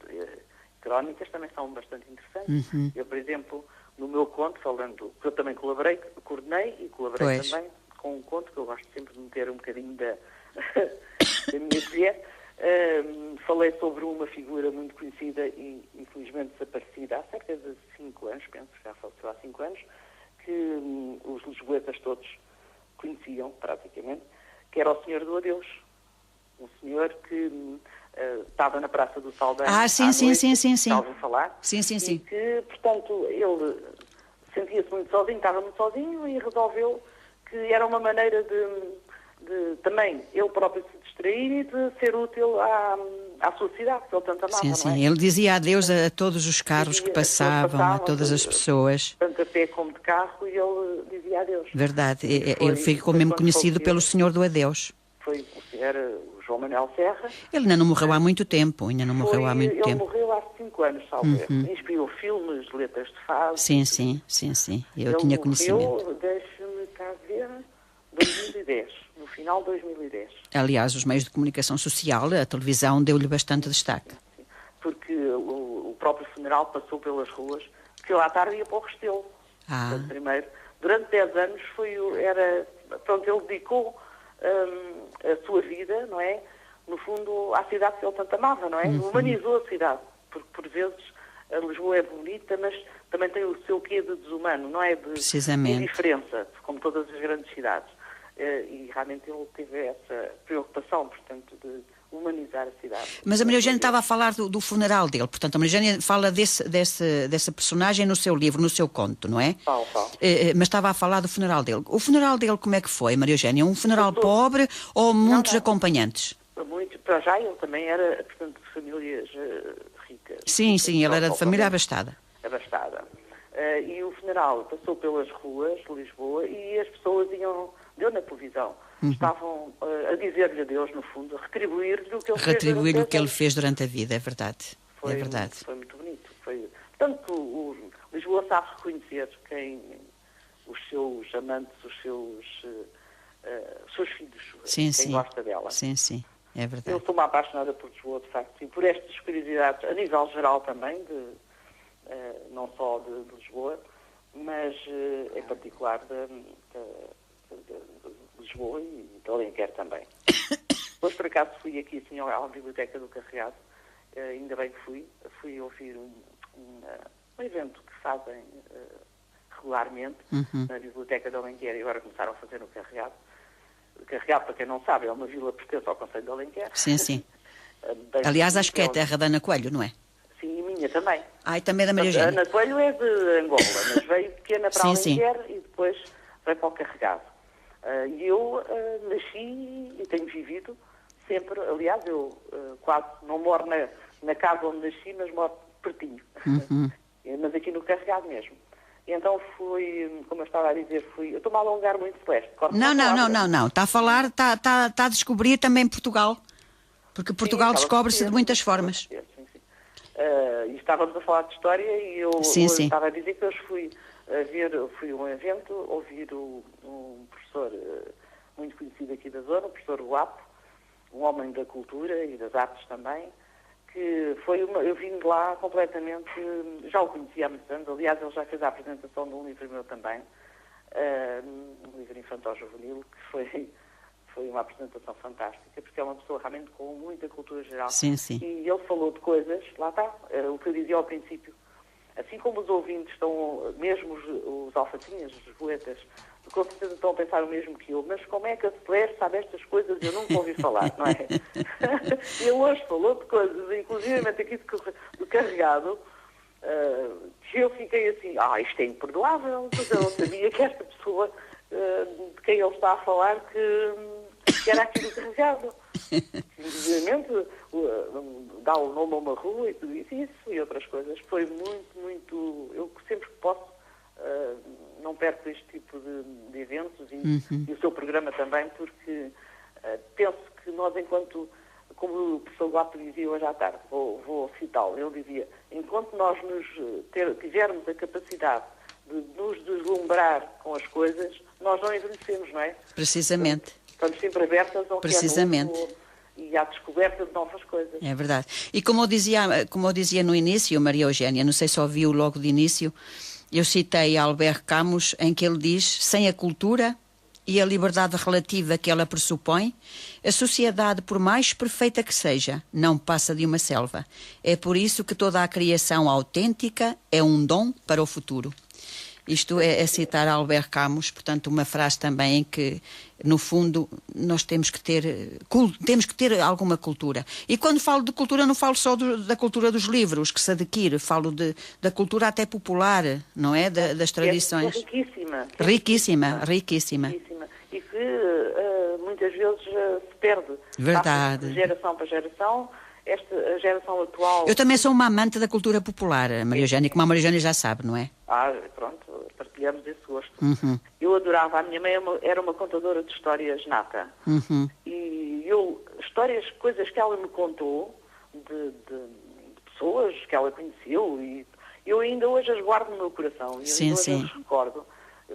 crónicas também são bastante interessantes. Eu, por exemplo, no meu conto, falando, eu também coordenei e colaborei Pois. também com um conto, que eu gosto sempre de meter um bocadinho da minha colher. Falei sobre uma figura muito conhecida e infelizmente desaparecida há cerca de 5 anos, penso que já faleceu há 5 anos, que os lisboetas todos conheciam praticamente, que era o Senhor do Adeus. Um senhor que estava na Praça do Saldanha Sim, à sim, noite, sim, sim, sim. já ouviu falar? Sim, sim, sim. E que, portanto, ele sentia-se muito sozinho, estava muito sozinho e resolveu que era uma maneira de também ele próprio se distrair e de ser útil à sociedade, que ele tanto amava, Sim, não sim. é? Ele dizia adeus a todos os carros que Dizia, as pessoas passavam, a todas as pessoas. Tanto a pé como de carro, e ele dizia adeus. Verdade. E foi- Ele ficou foi mesmo quando conhecido faleceu. pelo Senhor do Adeus. Era o João Manuel Serra. Ele ainda não morreu há muito tempo. Ainda não morreu há muito Ele tempo. morreu há 5 anos, salvo erro. Inspirou filmes, letras de fado. Sim, sim, sim, sim. Eu Ele tinha morreu, conhecimento. deixa-me cá ver, 2010, no final de 2010. Aliás, os meios de comunicação social, a televisão deu-lhe bastante destaque. Porque o próprio funeral passou pelas ruas, que eu à tarde ia para o Restelo. Portanto, primeiro, durante 10 anos ele dedicou a sua vida, não é? No fundo, à cidade que ele tanto amava, não é? Humanizou a cidade, porque por vezes a Lisboa é bonita, mas também tem o seu quê de desumano, não é? De Precisamente. indiferença, como todas as grandes cidades. E realmente ele teve essa preocupação, portanto, de humanizar a cidade. Mas a Maria Eugênia estava a falar do funeral dele. Portanto, a Maria Eugênia fala dessa personagem no seu livro, no seu conto, não é? Fala. Mas estava a falar do funeral dele. O funeral dele como é que foi, Maria Eugênia? Um funeral pobre ou muitos não. acompanhantes? Muito, para já ele também era, portanto, de famílias ricas. Sim, sim, ele era de família abastada. Abastada. E o funeral passou pelas ruas de Lisboa e as pessoas deu na televisão, estavam a dizer-lhe adeus, no fundo, a retribuir-lhe o que ele fez. Retribuir o que ele fez durante a vida, é verdade. Foi, é verdade. Foi muito bonito. Portanto, o Lisboa sabe reconhecer os seus amantes, os seus filhos, Sim, quem sim. gosta dela. Sim, sim, é verdade. Eu sou uma apaixonada por Lisboa, de facto, e por estas curiosidades, a nível geral também, não só de Lisboa, mas em particular de Lisboa e de Alenquer também. Hoje, por acaso, fui aqui assim, à Biblioteca do Carregado, ainda bem que fui ouvir um evento que fazem regularmente na Biblioteca de Alenquer, e agora começaram a fazer no Carregado. O Carregado, para quem não sabe, é uma vila que pertence ao Concelho de Alenquer. Sim, sim. Aliás, acho que é a terra da Ana Coelho, não é? Sim, e minha também. E também da Maria A Eugênia. Ana Coelho é de Angola, mas veio pequena para Sim, sim. Alenquer e depois veio para o Carregado. E eu nasci e tenho vivido sempre, aliás, eu quase não moro na casa onde nasci, mas moro pertinho. Mas aqui no Carregado mesmo. E então fui, como eu estava a dizer, eu estou-me a alongar muito, Celeste. Não. Está a falar, está a descobrir também Portugal. Porque Portugal descobre-se de muitas formas. Sim. E estávamos a falar de história e eu Sim. estava a dizer que hoje fui a um evento, ouvir um professor muito conhecido aqui da zona, o professor Guapo, um homem da cultura e das artes também, que eu vim de lá completamente, já o conhecia há muitos anos, aliás ele já fez a apresentação de um livro meu também, um livro infantil-juvenil, que foi uma apresentação fantástica, porque é uma pessoa realmente com muita cultura geral. Sim, sim. E ele falou de coisas, lá está, o que eu dizia ao princípio, assim como os ouvintes estão, mesmo os alfacinhas, os boletas, com certeza estão a pensar o mesmo que eu, mas como é que a Celeste sabe estas coisas e eu nunca ouvi falar, não é? Ele hoje falou de coisas, inclusive aqui do Carregado, que eu fiquei assim, isto é imperdoável, mas eu não sabia que esta pessoa de quem ele está a falar que era aqui do Carregado. Simplesmente dá o nome a uma rua e tudo isso e outras coisas. Foi muito... Eu sempre que posso não perco este tipo de eventos e o seu programa também, porque penso que nós, como o professor Guapo dizia hoje à tarde, vou citá-lo, ele dizia, enquanto nós tivermos a capacidade de nos deslumbrar com as coisas, nós não envelhecemos, não é? Precisamente. Estamos sempre abertas ao Precisamente. que é novo e à descoberta de novas coisas. É verdade. E como eu dizia no início, Maria Eugénia, não sei se ouviu logo de início, eu citei Albert Camus, em que ele diz: sem a cultura e a liberdade relativa que ela pressupõe, a sociedade, por mais perfeita que seja, não passa de uma selva. É por isso que toda a criação autêntica é um dom para o futuro. Isto é citar Albert Camus, portanto, uma frase também em que, no fundo, nós temos que ter alguma cultura. E quando falo de cultura, não falo só da cultura dos livros que se adquire, falo da cultura até popular, não é? Das tradições. É riquíssima. Riquíssima. E que muitas vezes se perde. Verdade. Passa de geração para geração. A geração atual... Eu também sou uma amante da cultura popular, Maria Eugénia, como a Maria Eugénia já sabe, não é? Pronto, partilhamos esse gosto. Eu adorava, a minha mãe era uma contadora de histórias nata. E coisas que ela me contou, de pessoas que ela conheceu, e eu ainda hoje as guardo no meu coração. E Sim, ainda hoje sim. as recordo,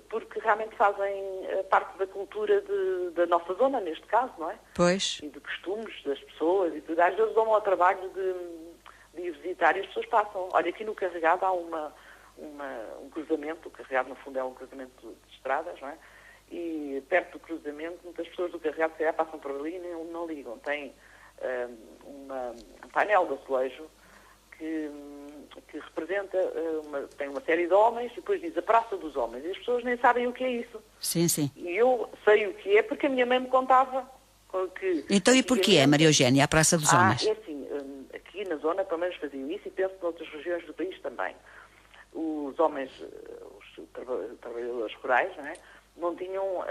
porque realmente fazem parte da cultura da nossa zona, neste caso, não é? Pois. E de costumes das pessoas e tudo. Às vezes dão-me ao trabalho de ir visitar e as pessoas passam. Olha, aqui no Carregado há um cruzamento. O Carregado, no fundo, é um cruzamento de estradas, não é? E perto do cruzamento, muitas pessoas do Carregado, se calhar, passam por ali e não ligam. Tem um painel de azulejo que representa, tem uma série de homens, e depois diz a Praça dos Homens. E as pessoas nem sabem o que é isso. Sim, sim. E eu sei o que é porque a minha mãe me contava que... Então e porquê, Maria Eugénia, a Praça dos Homens? É assim, aqui na zona pelo menos faziam isso, e penso que noutras regiões do país também. Os homens, os trabalhadores rurais, não é? Não tinham,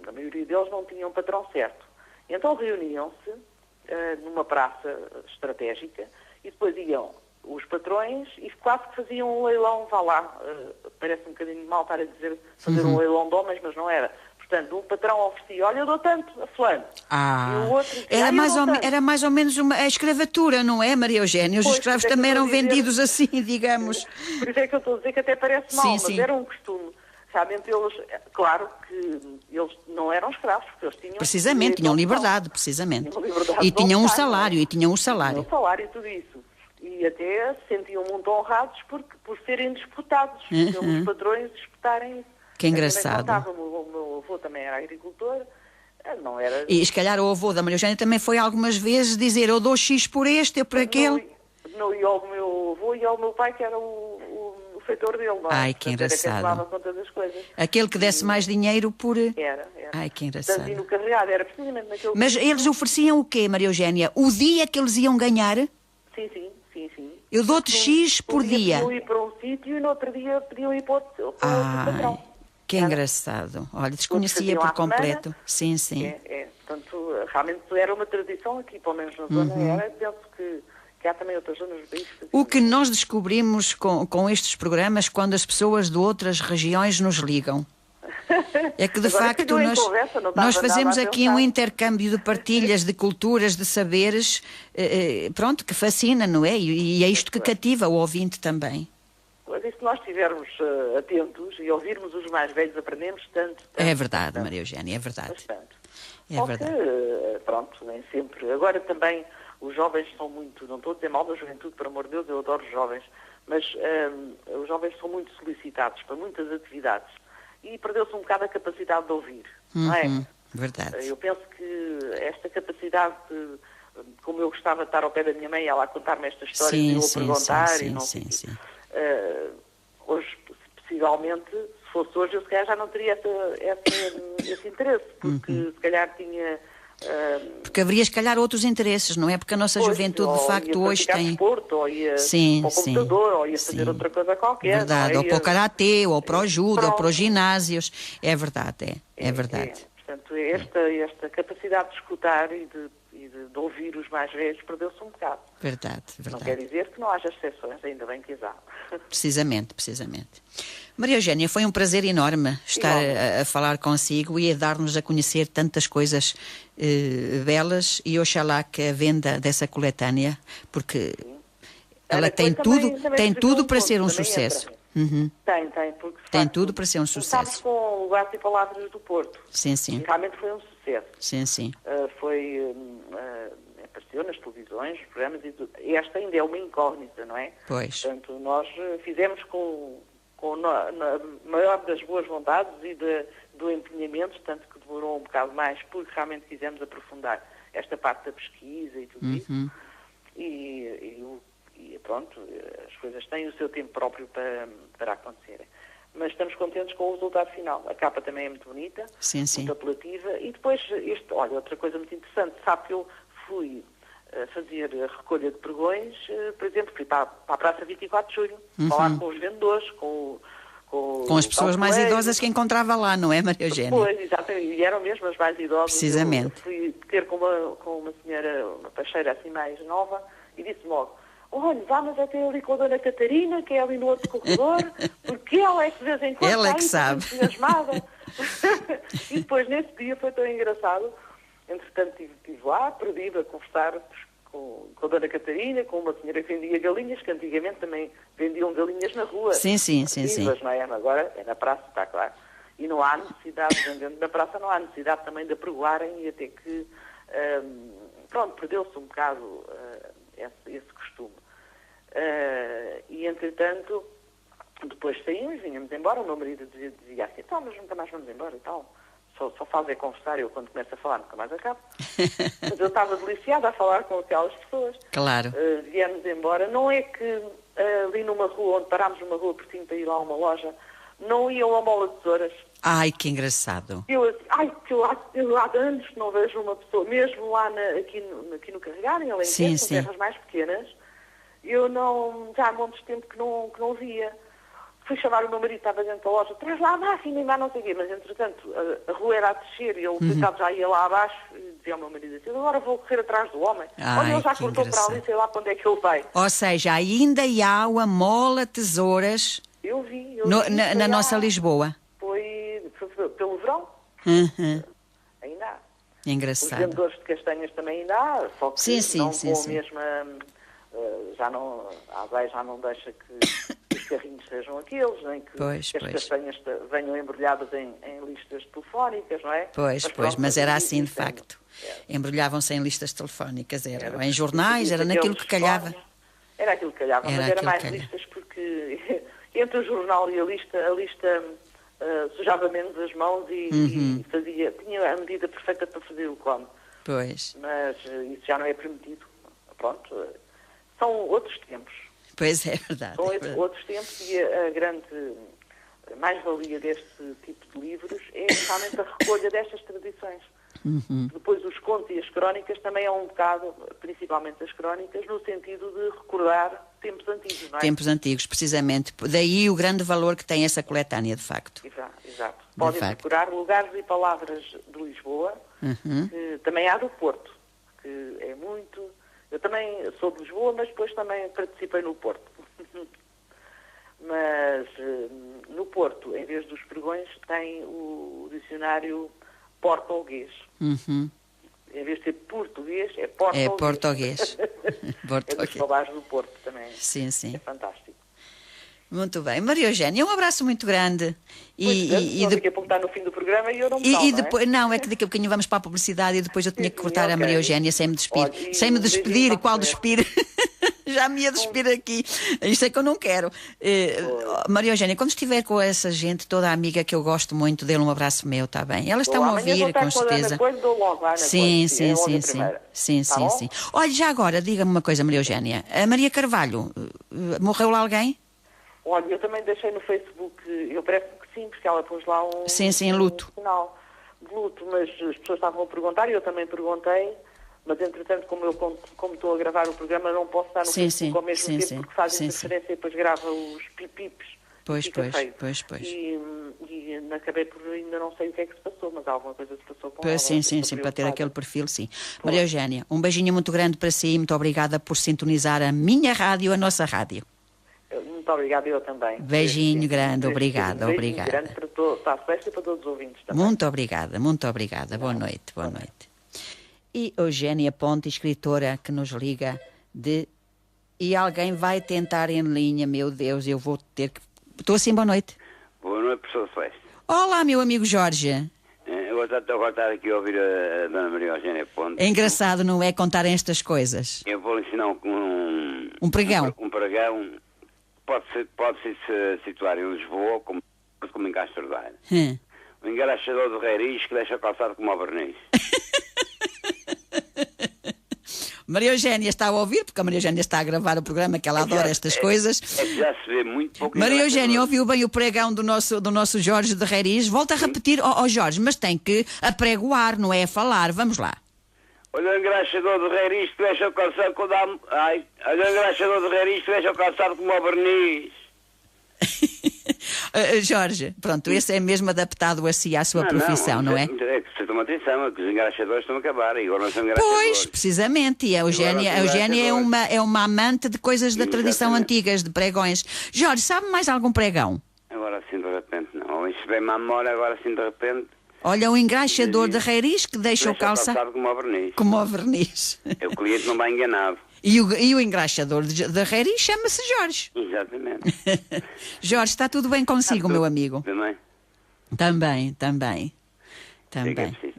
a maioria deles não tinham patrão certo. Então reuniam-se numa praça estratégica e depois iam os patrões e quase que faziam um leilão, vá lá, parece um bocadinho mal estar a dizer fazer um leilão de homens, mas não era. Portanto, um patrão oferecia, olha, eu dou tanto a fulano. E o outro dizia, Era mais ou menos a escravatura, não é, Maria Eugénia? Os escravos também eram vendidos assim, digamos. Por isso é que eu estou a dizer que até parece mal, mas era um costume. Realmente eles, claro que eles não eram escravos, porque eles tinham... Precisamente, tinham liberdade, precisamente. Tinham liberdade E de tinham um optar, salário, não é? e tinham um salário. Tinham um salário e tudo isso. E até se sentiam muito honrados por serem disputados, pelos padrões disputarem isso. Que engraçado. O meu avô também era agricultor, não era... E se calhar o avô da Maria Eugénia também foi algumas vezes dizer, eu dou X por este, eu por aquele... Não, e ao meu avô e ao meu pai, que era o feitor dele, não é? Ai, que Portanto, era engraçado. quem tomava conta das coisas. Aquele que desse mais dinheiro por... Era. Ai, que Portanto, engraçado. e no Carregado era precisamente naquele... Mas eles ofereciam o quê, Maria Eugénia? O dia que eles iam ganhar? Sim. Eu dou-te X por dia. Podiam ir para um sítio e no outro dia podiam ir para outro patrão. Que engraçado. Olha, desconhecia faziam por à completo. semana. Sim. Portanto, realmente era uma tradição aqui, pelo menos na zona era. Penso que há também outras zonas do país. O que nós descobrimos com estes programas quando as pessoas de outras regiões nos ligam. É que de Agora facto ficou em conversa, não estava nós fazemos nada a aqui um pensar. intercâmbio de partilhas, de culturas, de saberes, pronto, que fascina, não é? E é isto que cativa o ouvinte também. Mas e se nós estivermos atentos e ouvirmos os mais velhos, aprendemos tanto. É verdade, Maria Eugénia, é verdade. Bastante. É Só verdade. que, pronto, nem sempre. Agora também os jovens são muito, não estou a dizer mal da juventude, por amor de Deus, eu adoro os jovens, mas os jovens são muito solicitados para muitas atividades e perdeu-se um bocado a capacidade de ouvir, não é? Verdade. Eu penso que esta capacidade de, como eu gostava de estar ao pé da minha mãe, ela a contar-me esta história e eu a perguntar e não sei o quê. Hoje, possivelmente, se fosse hoje, eu se calhar já não teria esse interesse, porque se calhar tinha... Porque haveria, se calhar, outros interesses, não é? Porque a nossa juventude, de facto, hoje tem... Desporto, ou ia para o computador, ou ia fazer outra coisa qualquer. Verdade, não é? ou para o karatê, ou para o judo, ou Pronto. para os ginásios. É verdade, é verdade. Portanto, esta capacidade de escutar e de ouvir os mais velhos perdeu-se um bocado. Verdade. Não quer dizer que não haja exceções, ainda bem que as há. Precisamente. Maria Eugénia, foi um prazer enorme estar a falar consigo e a dar-nos a conhecer tantas coisas belas, e oxalá que a venda dessa coletânea, porque ela tem tudo para ser um sucesso. Tem, porque tem tudo para ser um começámos sucesso. com Lugares e Palavras do Porto. Sim. E realmente foi um sucesso. Sim. Foi apareceu nas televisões, nos programas, e tudo. Esta ainda é uma incógnita, não é? Pois. Portanto, nós fizemos na maior das boas vontades e do empenhamento, tanto que demorou um bocado mais, porque realmente quisemos aprofundar esta parte da pesquisa e tudo isso. E pronto, as coisas têm o seu tempo próprio para acontecerem. Mas estamos contentes com o resultado final. A capa também é muito bonita, Sim, sim. muito apelativa. E depois, olha, outra coisa muito interessante, sabe que eu fui fazer a recolha de pregões, por exemplo, fui para a Praça 24 de Julho, falar com os vendedores, com as pessoas mais idosas que encontrava lá, não é, Maria Eugénia? Pois, exatamente, e eram mesmo as mais idosas. Precisamente. Eu fui ter com uma senhora, uma peixeira assim mais nova, e disse logo: olha, vamos até ali com a Dona Catarina, que é ali no outro corredor, porque ela é que de vez em quando Ela é que está aí, sabe. entusiasmada. E depois, nesse dia, foi tão engraçado. Entretanto, estive lá, perdido, a conversar com a Dona Catarina, com uma senhora que vendia galinhas, que antigamente também vendiam galinhas na rua. Sim. Vivas, não é? Agora é na praça, está claro. E não há necessidade, vendendo na praça, não há necessidade também de apregoarem e até que, pronto, perdeu-se um bocado esse costume. E, entretanto, depois saímos, vinhamos embora, o meu marido dizia assim: então, mas nunca mais vamos embora e tal. Só faz é conversar, eu quando começo a falar nunca mais acabo. Mas eu estava deliciada a falar com aquelas pessoas. Claro. Viemos embora. Não é que ali numa rua, onde parámos numa rua pertinho para ir lá a uma loja, não iam a mola de tesouras. Ai, que engraçado. Eu há anos que não vejo uma pessoa, mesmo lá aqui no Carregar, em Alentejo, são terras mais pequenas, eu não, já há montes de tempo que não via. Fui chamar o meu marido, estava dentro da loja, traz lá a máquina e mais não sei o quê, mas entretanto a rua era a descer e ele coitado já ia lá abaixo e dizia ao meu marido assim: agora vou correr atrás do homem. Olha, ele já que cortou para ali, sei lá para onde é que ele vai. Ou seja, ainda há a mola tesouras Eu vi. na nossa Lisboa. Foi pelo verão. Ainda há. Os Engraçado. vendedores de castanhas também ainda há, só que Sim, não sim. com a mesma... a ASAI já não deixa que os carrinhos sejam aqueles, nem que as castanhas venham embrulhadas em listas telefónicas, não é? Pois, mas era assim de facto. Embrulhavam-se em listas telefónicas, em jornais, era naquilo que calhava. Era aquilo que calhava, mas era mais listas porque entre o jornal e a lista sujava menos as mãos e tinha a medida perfeita para fazer o clone. Pois. Mas isso já não é permitido. Pronto, são outros tempos. Pois é verdade. São outros tempos e a grande mais-valia deste tipo de livros é realmente a recolha destas tradições. Depois os contos e as crónicas também é um bocado, principalmente as crónicas, no sentido de recordar tempos antigos, não é? Tempos antigos, precisamente. Daí o grande valor que tem essa coletânea, de facto. Exato. Podem procurar lugares e palavras de Lisboa, que também há do Porto, que é muito... Eu também sou de Lisboa, mas depois também participei no Porto. Mas no Porto, em vez dos pregões, tem o dicionário português. Em vez de ser português, é português. É português. É dos palavras do Porto também. Sim. É fantástico. Muito bem. Maria Eugénia, um abraço muito grande. Daqui a pouco está no fim do programa e eu não me falo, depois, não é que daqui a bocadinho vamos para a publicidade e depois eu tinha que cortar a Maria Eugénia sem me despedir. Olha, sem me despedir, qual despir? Já me ia despir aqui. Isto é que eu não quero. Maria Eugénia, quando estiver com essa gente, toda a amiga que eu gosto muito, dê-lhe um abraço meu, está bem? Elas estão a ouvir, com certeza. Sim. Olha, já agora, diga-me uma coisa, Maria Eugénia. A Maria Carvalho, morreu lá alguém? Olha, eu também deixei no Facebook, eu parece que sim, porque ela pôs lá um luto. Sinal de luto, mas as pessoas estavam a perguntar e eu também perguntei, mas entretanto, como estou a gravar o programa, não posso estar no Facebook ao mesmo tempo, porque faz interferência e depois grava os pipipes. Pois. E acabei por ainda não sei o que é que se passou, mas alguma coisa se passou com ela. Sim, para ter aquele perfil, sim. Maria Eugénia, um beijinho muito grande para si e muito obrigada por sintonizar a minha rádio, a nossa rádio. Muito obrigada, eu também. Beijinho grande, obrigada. Beijinho grande para a festa e para todos os ouvintes também. Muito obrigada. Boa noite. E Eugénia Ponte, escritora que nos liga E alguém vai tentar em linha, meu Deus, eu vou ter que... Estou assim, boa noite. Boa noite, professor Celeste. Olá, meu amigo Jorge. estou a estar aqui a ouvir a Dona Maria Eugénia Ponte. É engraçado, não é, contarem estas coisas. Eu vou lhe ensinar Um pregão. Um pregão. Pode-se situar em Lisboa como em Castro Daire. O engraxador do Reiris que deixa o calçado como ao verniz. Maria Eugénia está a ouvir, porque a Maria Eugénia está a gravar o programa, que ela adora estas coisas. É que já se vê muito pouco. Maria Eugénia ouviu bem o pregão do nosso Jorge de Reiris. Volta a repetir, Jorge, mas tem que apregoar, não é a falar. Vamos lá. Olha o engraxador do Reiris que deixa o calçado como olha o engraxador do Reiris que deixa o calçado como ao verniz. Jorge, pronto, esse é mesmo adaptado assim à sua profissão, não é? É que se toma atenção, é que os engraxadores estão a acabar, e agora não são engraxadores. Pois, precisamente, e a Eugénia é uma amante de coisas da tradição antigas, de pregões. Jorge, sabe mais algum pregão? Agora assim de repente não, ou isso vem-me à memória, agora assim de repente... Olha, o engraxador de Reiris que deixa o calçado como ao verniz. Como ao verniz. O cliente não vai enganado. E o engraxador de Reiris chama-se Jorge. Exatamente. Jorge, está tudo bem consigo, meu amigo? Também. Também.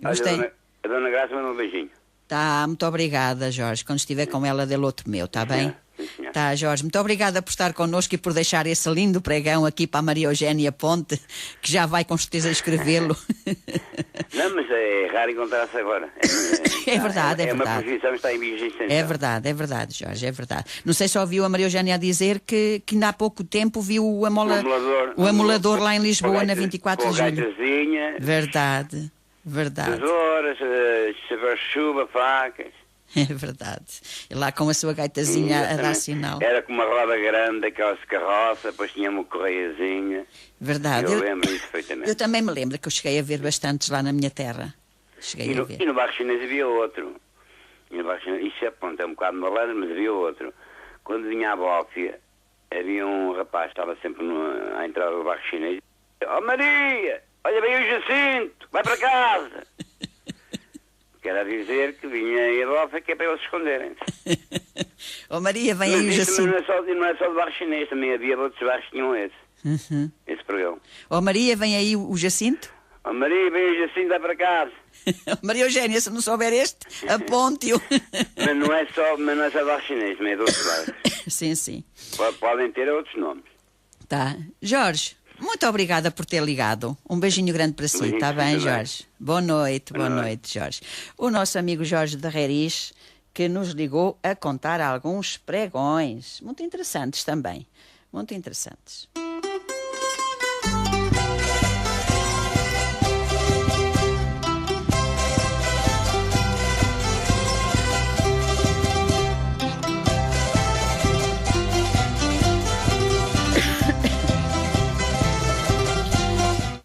Olha, a Dona Graça manda um beijinho. Tá, muito obrigada, Jorge. Quando estiver com ela, dê-lhe outro meu, está bem? Sim, tá, Jorge, muito obrigada por estar connosco e por deixar esse lindo pregão aqui para a Maria Eugénia Ponte, que já vai com certeza escrevê-lo. Não, mas é raro encontrar-se agora. É verdade. É uma profissão que está em vias de extensão. É verdade, Jorge, é verdade. Não sei se ouviu a Maria Eugénia a dizer que ainda há pouco tempo viu o amolador lá em Lisboa, na 24 de julho. Gaitazinha, verdade. Tesouras, chuva, facas. É verdade. E lá com a sua gaitazinha a dar sinal. Era com uma roda grande, daquelas carroça, depois tinha uma correiazinha. Verdade. Eu lembro isso perfeitamente. Eu também me lembro que eu cheguei a ver bastantes lá na minha terra. E no bairro chinês havia outro. Isso é um bocado malandro, mas havia outro. Quando vinha a Bófia, havia um rapaz que estava sempre à entrada do bairro chinês. Oh Maria, olha bem o Jacinto, vai para casa. Quer dizer que vinha a Bófia que é para eles se esconderem. Oh Maria, vem aí o Jacinto. Não é só do bairro chinês, também havia outros bairros que tinham esse programa. Oh Maria, vem aí o Jacinto. Oh Maria, vem o Jacinto, vai para casa. Maria Eugénia, se não souber este, aponte-o. Mas não é só bairro chinês, também é de outros bairros. Sim. Podem ter outros nomes. Tá. Jorge, muito obrigada por ter ligado. Um beijinho grande para si, está bem, Jorge? Boa noite, Jorge. O nosso amigo Jorge de Reiris, que nos ligou a contar alguns pregões, muito interessantes também, muito interessantes.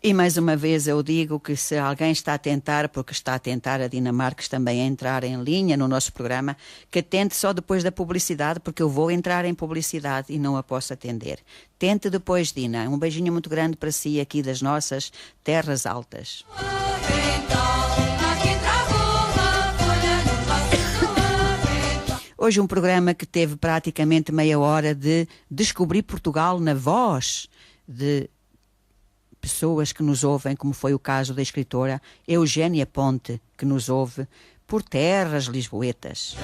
E mais uma vez eu digo que se alguém está a tentar, porque está a tentar a Dinamarca também a entrar em linha no nosso programa, que tente só depois da publicidade, porque eu vou entrar em publicidade e não a posso atender. Tente depois, Dina. Um beijinho muito grande para si aqui das nossas terras altas. Hoje um programa que teve praticamente meia hora de descobrir Portugal na voz de pessoas que nos ouvem, como foi o caso da escritora Eugénia Ponte, que nos ouve por terras lisboetas.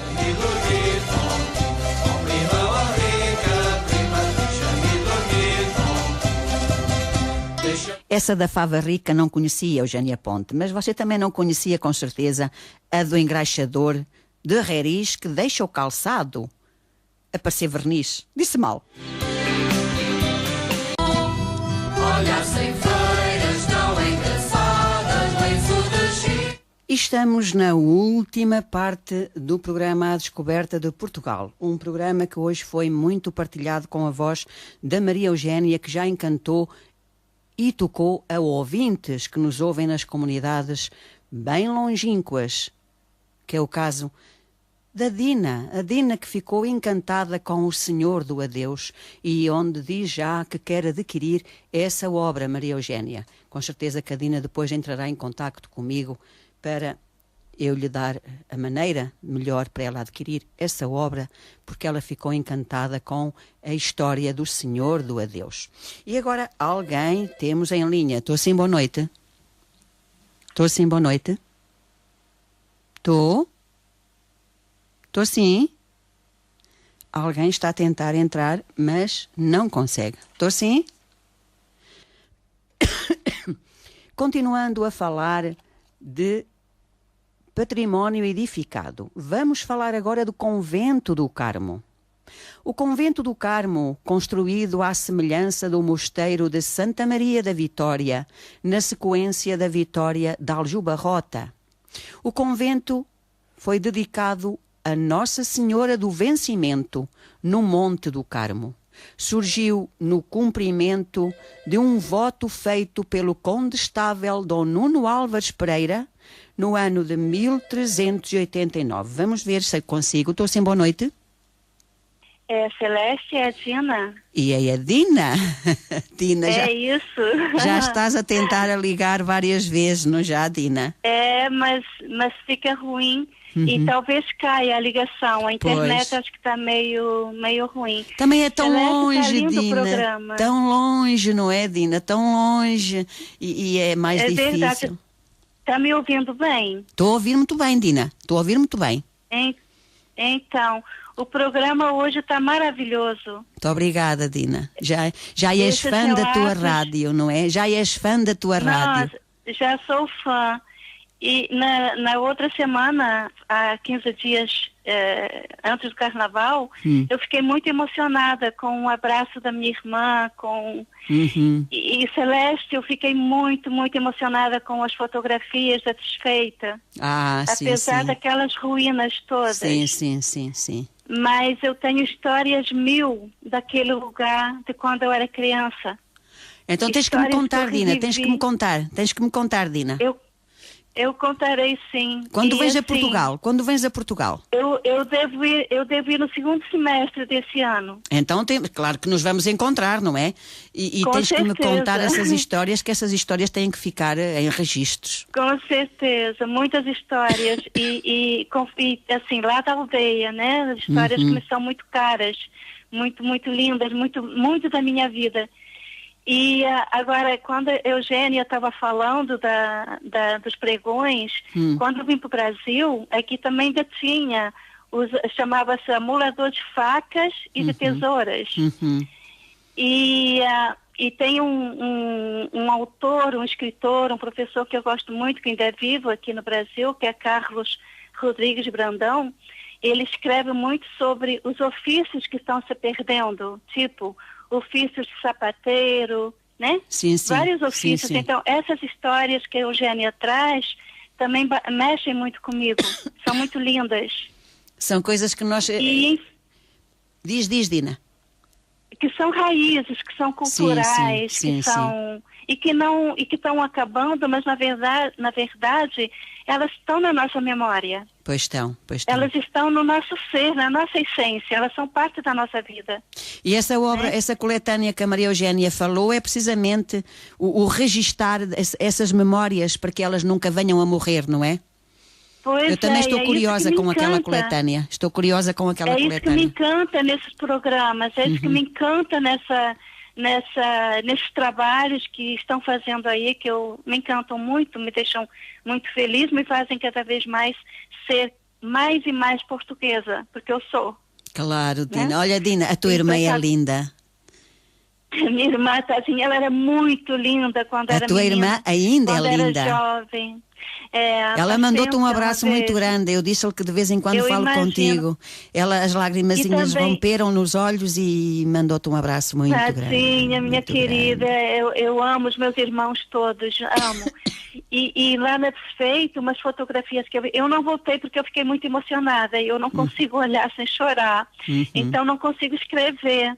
Essa da fava rica não conhecia Eugénia Ponte, mas você também não conhecia com certeza a do engraxador de Reiris que deixa o calçado a parecer verniz. Disse mal. Olha as ceifeiras tão engraçadas, lenço de Chile. Estamos na última parte do programa A Descoberta de Portugal. Um programa que hoje foi muito partilhado com a voz da Maria Eugénia, que já encantou e tocou a ouvintes que nos ouvem nas comunidades bem longínquas, que é o caso da Dina, a Dina que ficou encantada com o Senhor do Adeus e onde diz já que quer adquirir essa obra, Maria Eugénia. Com certeza que a Dina depois entrará em contacto comigo para eu lhe dar a maneira melhor para ela adquirir essa obra, porque ela ficou encantada com a história do Senhor do Adeus. E agora alguém temos em linha. Estou assim, boa noite. Estou sim, boa noite. Estou? Estou sim. Alguém está a tentar entrar, mas não consegue. Estou sim? Continuando a falar de património edificado, vamos falar agora do Convento do Carmo. O Convento do Carmo, construído à semelhança do Mosteiro de Santa Maria da Vitória, na sequência da Vitória de Aljubarrota. O convento foi dedicado a Nossa Senhora do Vencimento, no Monte do Carmo. Surgiu no cumprimento de um voto feito pelo condestável Dom Nuno Álvares Pereira, no ano de 1389. Vamos ver se consigo. Estou sem boa noite. É Celeste, é a Dina. E é a Dina. Dina, É isso. já estás a tentar a ligar várias vezes, não já, Dina? É, mas fica ruim e talvez caia a ligação. A internet Pois. acho que está meio ruim. Também é tão Celeste, tá longe, lindo o Dina. programa. Tão longe, não é, Dina? Tão longe. E é mais É difícil. verdade. Está me ouvindo bem? Estou a ouvir muito bem, Dina. Estou a ouvir muito bem. Então, o programa hoje está maravilhoso. Muito obrigada, Dina. Já és Esses fã da tua relatos- rádio, não é? Já és fã da tua rádio. Nossa, já sou fã. E na outra semana, há 15 dias antes do carnaval, eu fiquei muito emocionada com o abraço da minha irmã, Uhum. e Celeste, eu fiquei muito, muito emocionada com as fotografias da desfeita. Ah, sim, Apesar sim. daquelas ruínas todas. Sim, sim, sim, sim. Mas eu tenho histórias 1000 daquele lugar de quando eu era criança. Então tens que me Histórias que contar, eu Dina. revivi. Tens que me contar. Tens que me contar, Dina. Eu contarei sim. Quando E, vens a assim, Portugal? Quando vens a Portugal? Eu devo ir no segundo semestre desse ano. Então, claro que nos vamos encontrar, não é? E Com tens que me certeza. contar essas histórias, que essas histórias têm que ficar em registros. Com certeza, muitas histórias. e assim, lá da aldeia, né? Histórias que me são muito caras, muito, muito lindas, muito, muito da minha vida. E agora, quando a Eugênia estava falando dos pregões, quando eu vim para o Brasil, aqui também ainda tinha, chamava-se amulador de facas e de tesouras. Uhum. E tem um autor, um escritor, um professor que eu gosto muito, que ainda é vivo aqui no Brasil, que é Carlos Rodrigues Brandão. Ele escreve muito sobre os ofícios que estão se perdendo, tipo ofícios de sapateiro, né? Sim, sim. Vários ofícios. Sim, sim. Então, essas histórias que a Eugênia traz também mexem muito comigo. São muito lindas. São coisas que nós... E Diz, Dina. que são raízes, que são culturais, sim, que são e que estão acabando, mas na verdade elas estão na nossa memória. Pois estão, pois estão. Elas estão no nosso ser, na nossa essência, elas são parte da nossa vida. E essa obra, essa coletânea que a Maria Eugênia falou é precisamente o registar essas memórias para que elas nunca venham a morrer, não é? Pois Eu também estou é curiosa isso que com me aquela encanta. coletânea. Estou curiosa com aquela É isso que me coletânea. encanta nesses programas, é isso que me encanta nesses trabalhos que estão fazendo aí, que me encantam muito, me deixam muito feliz, me fazem cada vez mais ser mais e mais portuguesa, porque eu sou. Claro, Dina. Né? Olha, Dina, a tua irmã é Então, linda. Minha irmã, tadinha, ela era muito linda quando A era tua menina, irmã ainda é quando era linda. jovem. Ela mandou-te um uma abraço muito grande. Eu disse-lhe que de vez em quando Eu falo imagino. contigo. As lagrimazinhas E também- romperam nos olhos e mandou-te um abraço muito grande. Tadinha, minha muito querida, grande. eu amo os meus irmãos todos, amo. E lá na Desfeito, umas fotografias que eu não voltei porque eu fiquei muito emocionada e eu não consigo olhar sem chorar, então não consigo escrever.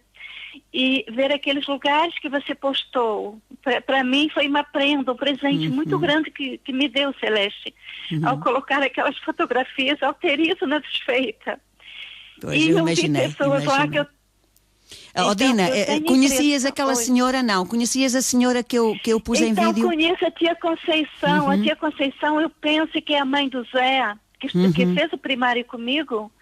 E ver aqueles lugares que você postou, para mim foi uma prenda, um presente muito grande que me deu, Celeste, ao colocar aquelas fotografias, ao ter isso na Desfeita. Pois, E eu eu vi imaginei. pessoas lá que eu... Oh, Então, Dina, eu tenho conhecias interesse, aquela pois. senhora, não? Conhecias a senhora que eu pus em Então, vídeo? conheço a tia Conceição. A tia Conceição, eu penso que é a mãe do Zé, que fez o primário comigo.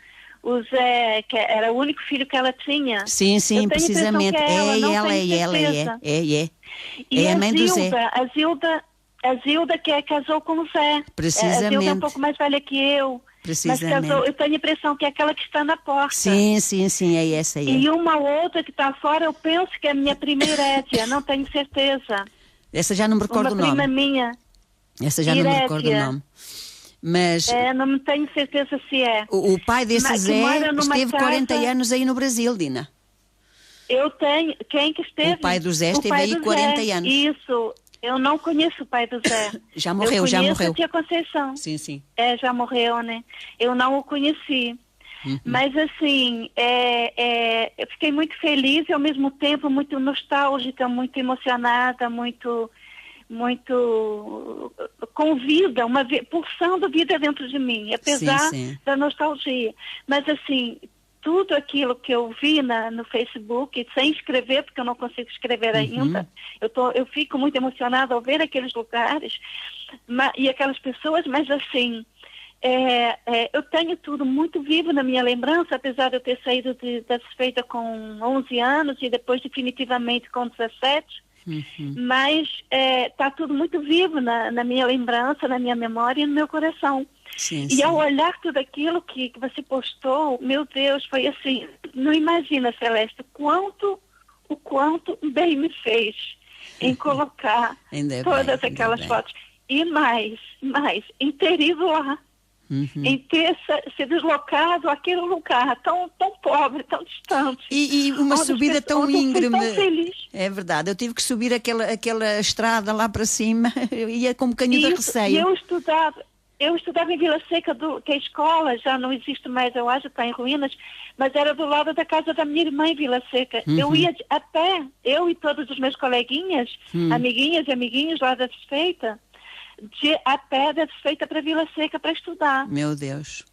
O Zé, que era o único filho que ela tinha. Sim, Eu sim, tenho a impressão precisamente. que é ela, não ela, tenho é ela, certeza. é. E É a mãe do Zé. A Zilda, A Zilda, que casou com o Zé. Precisamente. A Zilda é um pouco mais velha que eu. Mas casou, eu tenho a impressão que é aquela que está na porta. Sim, é essa aí. E uma outra que está fora, eu penso que é a minha prima Herédia, não tenho certeza. Essa já não me recordo o nome. Uma prima minha. Essa já não me recordo o nome. Mas não tenho certeza se é. O pai desse Zé esteve casa... 40 anos aí no Brasil, Dina. Eu tenho... Quem que esteve? O pai do Zé esteve aí 40 anos. Isso. Eu não conheço o pai do Zé. Já morreu. A tia Conceição. Sim. Já morreu, né? Eu não o conheci. Mas assim, eu fiquei muito feliz e ao mesmo tempo muito nostálgica, muito emocionada, muito com vida, pulsando vida dentro de mim, apesar da nostalgia. Mas assim, tudo aquilo que eu vi no Facebook, sem escrever, porque eu não consigo escrever ainda, eu fico muito emocionada ao ver aqueles lugares e aquelas pessoas, mas assim, eu tenho tudo muito vivo na minha lembrança, apesar de eu ter saído da Desfeita com 11 anos e depois definitivamente com 17, mas está tudo muito vivo na minha lembrança, na minha memória e no meu coração. E ao olhar tudo aquilo que você postou, meu Deus, foi assim, não imagina, Celeste, o quanto bem me fez em colocar todas aquelas fotos. E mais, em ter ido lá, em ter se deslocado àquele lugar tão pobre, tão distante. E uma subida tão íngreme. Tão feliz. É verdade, eu tive que subir aquela estrada lá para cima, eu ia com um bocadinho de receio. Eu estudava em Vila Seca, que a escola já não existe mais, eu acho, está em ruínas, mas era do lado da casa da minha irmã em Vila Seca. Eu ia a pé, eu e todos os meus coleguinhas, amiguinhas e amiguinhos lá da Desfeita, a pé da Desfeita para Vila Seca para estudar. Meu Deus.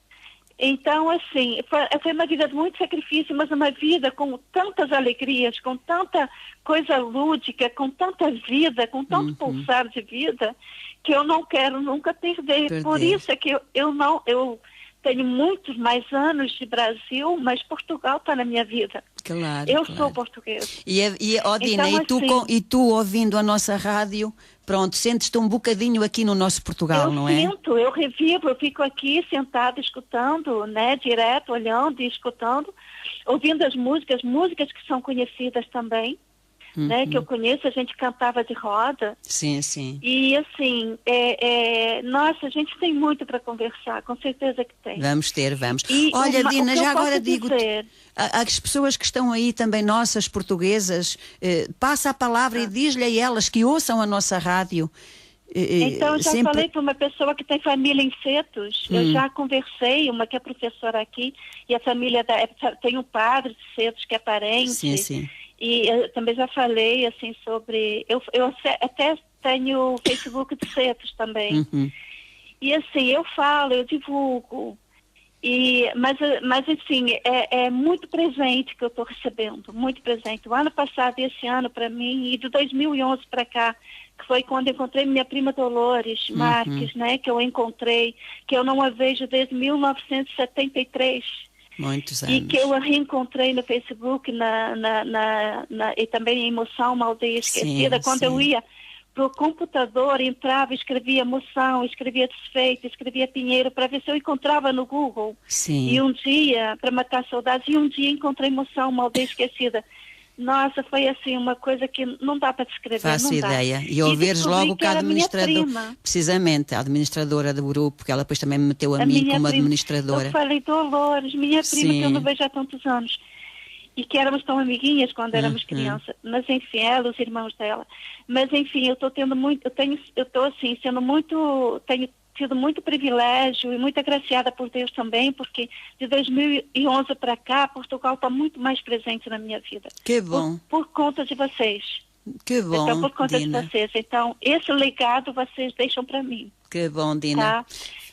Então, assim, foi uma vida de muito sacrifício, mas uma vida com tantas alegrias, com tanta coisa lúdica, com tanta vida, com tanto pulsar de vida, que eu não quero nunca perder. Por isso é que eu tenho muitos mais anos de Brasil, mas Portugal está na minha vida. Claro, eu sou portuguesa. Dina, então, e tu ouvindo a nossa rádio, pronto, sentes-te um bocadinho aqui no nosso Portugal, não é? Eu revivo, eu fico aqui sentada escutando, né, direto, olhando e escutando, ouvindo as músicas que são conhecidas também, né, que eu conheço, a gente cantava de roda. Sim. E assim, nossa, a gente tem muito para conversar, com certeza que tem. Vamos. Olha, Dina, já agora digo-te, as pessoas que estão aí também, nossas portuguesas, passa a palavra e diz-lhe a elas que ouçam a nossa rádio. Então, eu já falei para uma pessoa que tem família em Setos, eu já conversei, uma que é professora aqui, e a família tem um padre de Setos que é parente. Sim. E eu também já falei, assim, sobre... Eu até tenho o Facebook de Setos também. E, assim, eu falo, eu divulgo. Mas assim, é muito presente que eu estou recebendo, muito presente. O ano passado e esse ano, para mim, e de 2011 para cá, que foi quando eu encontrei minha prima Dolores Marques, né? Que eu encontrei, que eu não a vejo desde 1973. Muitos anos. E que eu a reencontrei no Facebook e também em Moção, uma aldeia esquecida, quando eu ia pro computador, entrava, escrevia Moção, escrevia Desfeita, escrevia Pinheiro, para ver se eu encontrava no Google. E um dia, para matar saudades, e um dia encontrei Moção, uma aldeia esquecida. Nossa, foi assim, uma coisa que não dá para descrever. Faço ideia. E ouvires logo que a administradora, precisamente, a administradora do grupo, que ela depois também me meteu a mim como administradora. Eu falei, Dolores, minha prima, que eu não vejo há tantos anos. E que éramos tão amiguinhas quando éramos crianças. Mas enfim, ela, os irmãos dela. Mas enfim, eu estou tendo muito, eu estou assim, tenho tido muito privilégio e muito agraciada por Deus também, porque de 2011 para cá, Portugal está muito mais presente na minha vida. Que bom. Por conta de vocês. Que bom, então, por conta Dina. de vocês. Então, esse legado vocês deixam para mim. Que bom, Dina. Tá?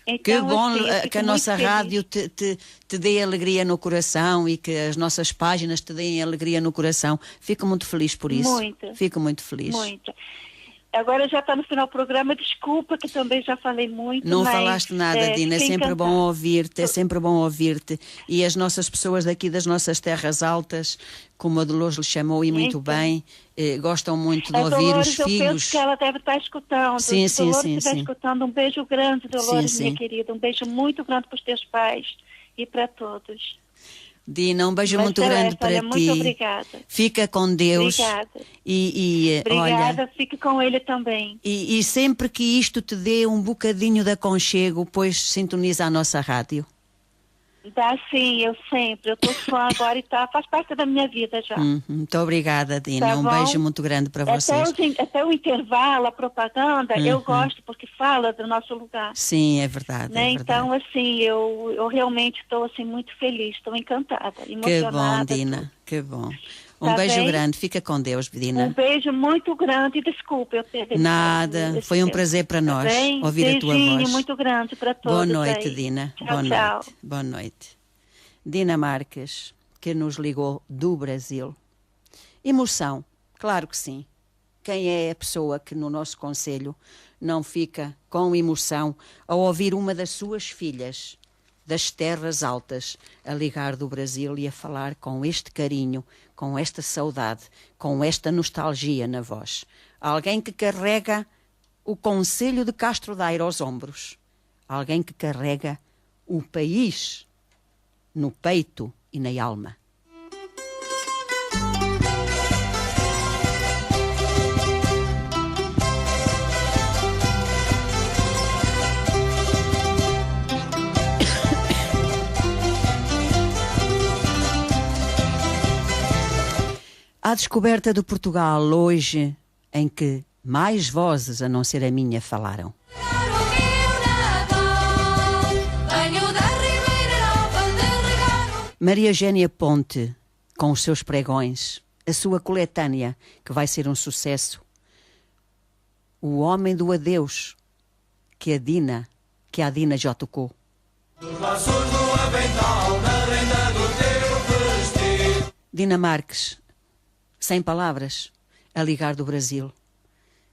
Então, que bom assim, que a nossa rádio te dê alegria no coração e que as nossas páginas te deem alegria no coração. Fico muito feliz por isso. Muito. Fico muito feliz. Muito. Agora já está no final do programa, desculpa que também já falei muito. Não mas, falaste nada, Dina, é fiquei sempre bom encantada. ouvir-te, é sempre bom ouvir-te. E as nossas pessoas daqui das nossas terras altas, como a Dolores lhe chamou e muito Então. bem, gostam muito de A ouvir Dolores, os eu filhos. penso que ela deve estar escutando. Sim, Se sim, Dolores sim, estiver sim. escutando, um beijo grande, Dolores, Sim, minha sim. querida. Um beijo muito grande para os teus pais e para todos. Dina, um beijo Mas, muito Celeste, grande para olha, ti. muito obrigada. Fica com Deus. Obrigada. Olha, Obrigada, fique com ele também. e sempre que isto te dê um bocadinho de aconchego, pois sintoniza a nossa rádio. Dá sim, eu sempre. Eu estou fã agora e faz parte da minha vida já. Muito obrigada, Dina. Tá um bom? beijo muito grande para vocês. Até o intervalo, a propaganda, eu gosto porque fala do nosso lugar. Sim, é verdade. Né? É verdade. Então, assim, eu realmente estou assim, muito feliz, estou encantada, Que emocionada. bom, Dina. Que bom. Um Tá beijo bem? grande. Fica com Deus, Um Dina. beijo muito grande e desculpe eu ter demorado Nada. esse Foi um tempo. prazer para Tá nós bem? ouvir a tua Beijinho voz. muito grande para todos. Boa noite, aí. Dina. Tchau, Boa tchau. noite. Boa noite. Dina Marques, que nos ligou do Brasil. Emoção, claro que sim. Quem é a pessoa que no nosso concelho não fica com emoção ao ouvir uma das suas filhas das terras altas a ligar do Brasil e a falar com este carinho, com esta saudade, com esta nostalgia na voz? Alguém que carrega o concelho de Castro Daire aos ombros. Alguém que carrega o país no peito e na alma. A descoberta de Portugal hoje, em que mais vozes a não ser a minha falaram. Maria Eugénia Ponte, com os seus pregões, a sua coletânea, que vai ser um sucesso. O Homem do Adeus, que a Dina já tocou. Dina Marques, sem palavras, a ligar do Brasil.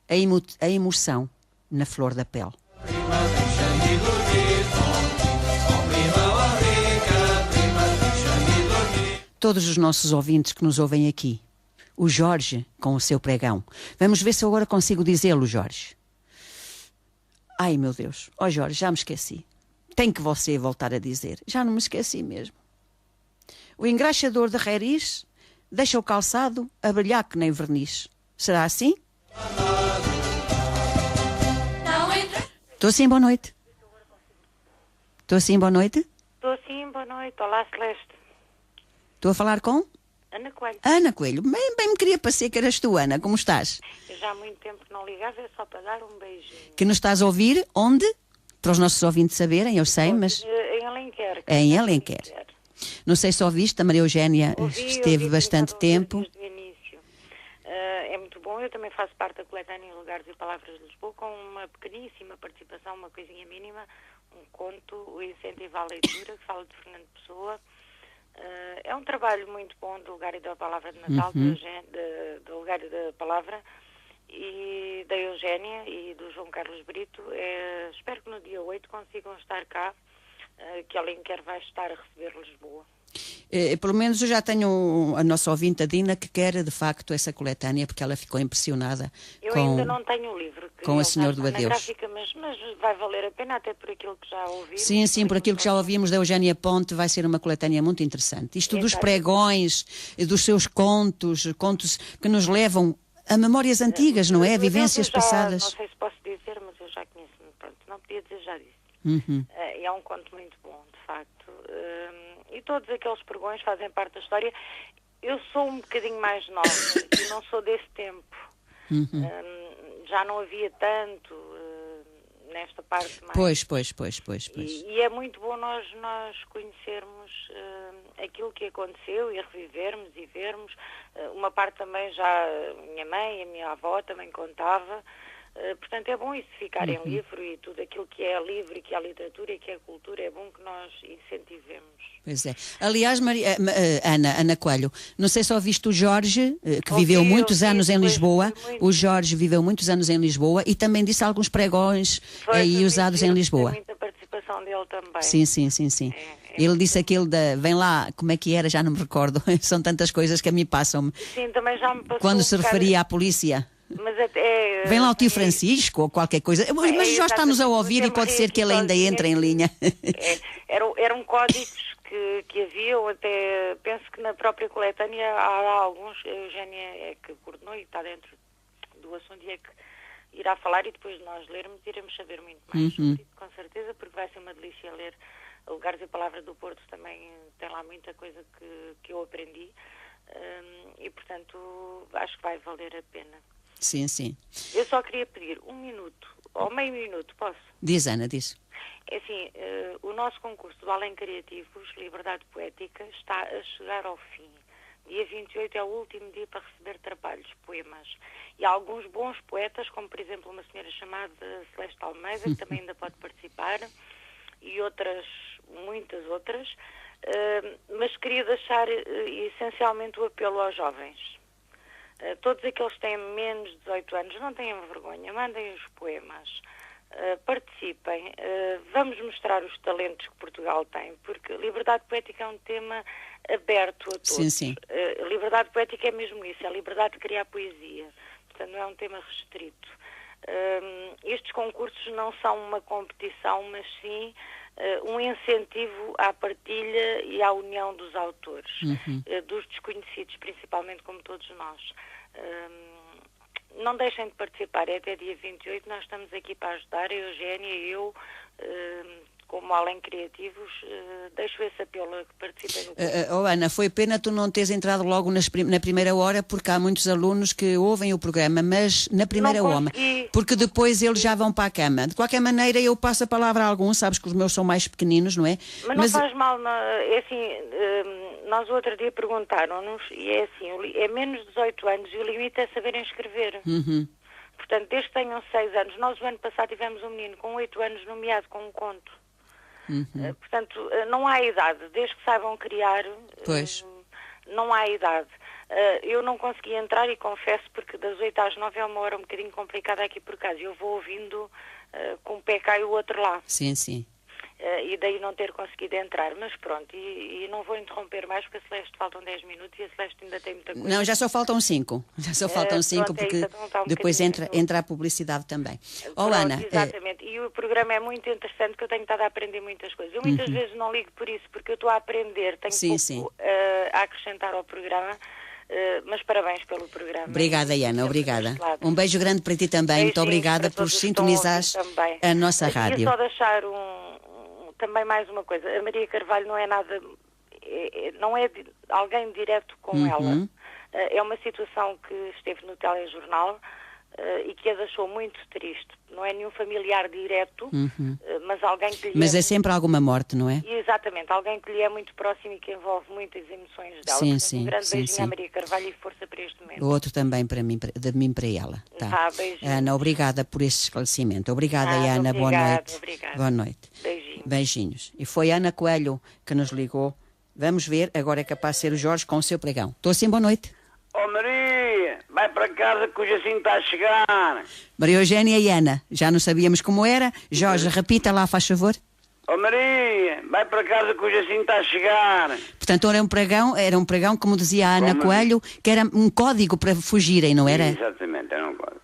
A emoção na flor da pele. Todos os nossos ouvintes que nos ouvem aqui. O Jorge, com o seu pregão. Vamos ver se eu agora consigo dizê-lo, Jorge. Ai, meu Deus. Ó Jorge, já me esqueci. Tem que você voltar a dizer. Já não me esqueci mesmo. O engraxador de Reris deixa o calçado a brilhar que nem verniz. Será assim? Estou sim, boa noite. Estou sim, boa noite. Estou sim, boa noite. Olá, Celeste. Estou a falar com Ana Coelho. Ana Coelho. Bem me queria parecer que eras tu, Ana. Como estás? Eu já há muito tempo que não ligava, é só para dar um beijinho. Que nos estás a ouvir? Onde? Para os nossos ouvintes saberem, eu sei, mas Em Alenquer. em Alenquer. Não sei se ouviste, a Maria Eugénia esteve ouvi, bastante estava a ouvir tempo. Desde o início. É muito bom, eu também faço parte da coletânea Lugares e Palavras de Lisboa, com uma pequeníssima participação, uma coisinha mínima, um conto, o Incentivo à Leitura, que fala de Fernando Pessoa. É um trabalho muito bom do Lugar e da Palavra de Natal, do Lugar e da Palavra, e da Eugénia e do João Carlos Brito. Espero que no dia 8 consigam estar cá, que Alenquer vai estar a receber Lisboa. Pelo menos eu já tenho a nossa ouvinte, a Dina, que quer de facto essa coletânea, porque ela ficou impressionada Eu com, ainda não tenho o livro. com a ele Senhor já do está na Adeus. gráfica, mas vai valer a pena, até por aquilo que já ouvimos. Sim, por aquilo que já ouvimos da Eugénia Ponte, vai ser uma coletânea muito interessante. Isto dos Exato. pregões, dos seus contos que nos levam a memórias antigas, não é? A Mas vivências eu já, passadas. Não sei se posso dizer, mas eu já conheço. Pronto, não podia dizer, já disse. E é um conto muito bom, de facto. E todos aqueles pregões fazem parte da história. Eu sou um bocadinho mais nova e não sou desse tempo. Já não havia tanto nesta parte mais. Pois. E é muito bom nós conhecermos aquilo que aconteceu e revivermos e vermos. Uma parte também já, minha mãe e a minha avó também contava. Portanto, é bom isso ficar em livro e tudo aquilo que é livre, que é a literatura e que é a cultura, é bom que nós incentivemos. Pois é. Aliás, Ana Coelho, não sei se ouviste o Jorge, que viveu muitos anos em Lisboa. O Jorge viveu muitos anos em Lisboa e também disse alguns pregões aí usados em Lisboa. Tem muita participação dele também. Sim. Ele disse aquilo vem lá, como é que era, já não me recordo. São tantas coisas que a mim passam-me. Sim, também já me passou. Quando se referia à polícia. Mas até, vem lá o tio Francisco ou qualquer coisa. Mas já está-nos a ouvir e pode ser que ele ainda entre em linha. Eram códigos que havia, ou até penso que na própria coletânea há alguns, a Eugénia é que coordenou e está dentro do assunto e é que irá falar, e depois de nós lermos iremos saber muito mais sobre isso, com certeza, porque vai ser uma delícia ler Lugares e Palavras do Porto. Também tem lá muita coisa que eu aprendi, e portanto acho que vai valer a pena. Sim. Eu só queria pedir 1 minuto, ou meio minuto, posso? Diz, Ana, diz. É assim, o nosso concurso do Além Criativos, Liberdade Poética, está a chegar ao fim. Dia 28 é o último dia para receber trabalhos, poemas. E há alguns bons poetas, como por exemplo uma senhora chamada Celeste Almeida, que também ainda pode participar, e muitas outras, mas queria deixar essencialmente o apelo aos jovens. Todos aqueles que têm menos de 18 anos, não tenham vergonha, mandem os poemas, participem, vamos mostrar os talentos que Portugal tem, porque liberdade poética é um tema aberto a todos. Sim. Liberdade poética é mesmo isso, é a liberdade de criar poesia, portanto não é um tema restrito. Estes concursos não são uma competição, mas sim um incentivo à partilha e à união dos autores, dos desconhecidos, principalmente, como todos nós. Não deixem de participar, é até dia 28, nós estamos aqui para ajudar, a Eugénia e eu, como Além Criativos, deixo esse apelo a que participem do concurso. Ana, foi pena tu não teres entrado logo na primeira hora, porque há muitos alunos que ouvem o programa, mas na primeira hora, porque depois eles já vão para a cama. De qualquer maneira, eu passo a palavra a alguns, sabes que os meus são mais pequeninos, não é? Mas não faz mal, é assim, nós o outro dia perguntaram-nos, e é assim, é menos de 18 anos e o limite é saberem escrever. Portanto, desde que tenham 6 anos, nós o ano passado tivemos um menino com 8 anos nomeado com um conto. Portanto, não há idade, desde que saibam criar, não há idade. Eu não consegui entrar e confesso, porque das 8 às 9 é uma hora um bocadinho complicada aqui por casa. Eu vou ouvindo com um pé cá e o outro lá. Sim. E daí não ter conseguido entrar, mas pronto, e não vou interromper mais, porque a Celeste faltam 10 minutos e a Celeste ainda tem muita coisa. Não, já só faltam 5. Porque depois entra a publicidade também. Pronto, Ana, exatamente, e o programa é muito interessante, que eu tenho estado a aprender muitas coisas. Eu muitas vezes não ligo por isso, porque eu estou a aprender, tenho pouco a acrescentar ao programa. Mas parabéns pelo programa. Obrigada, Ana, obrigada. Um beijo grande para ti também. Muito obrigada por sintonizares a nossa rádio. Queria só deixar também mais uma coisa. A Maria Carvalho não é nada, não é alguém direto com ela. É uma situação que esteve no telejornal e que a deixou muito triste. Não é nenhum familiar direto, mas alguém que lhe Mas é sempre alguma morte, não é? Exatamente, alguém que lhe é muito próximo e que envolve muitas emoções dela. Sim, um grande beijinho à Maria Carvalho e força para este momento. O outro também para mim, de mim para ela. Tá. Beijinho. Ana, obrigada por este esclarecimento. Obrigada, Ana. Boa noite. Obrigada. Boa noite. Beijinhos. E foi Ana Coelho que nos ligou. Vamos ver, agora é capaz de ser o Jorge com o seu pregão. Estou assim, boa noite. Maria, vai para casa que o Jacinto está a chegar. Maria Eugénia e Ana, já não sabíamos como era. Jorge, repita lá, faz favor. Maria, vai para casa que o Jacinto está a chegar. Portanto, era um pregão, como dizia a Ana Coelho, que era um código para fugirem, não era? Exatamente, era um código.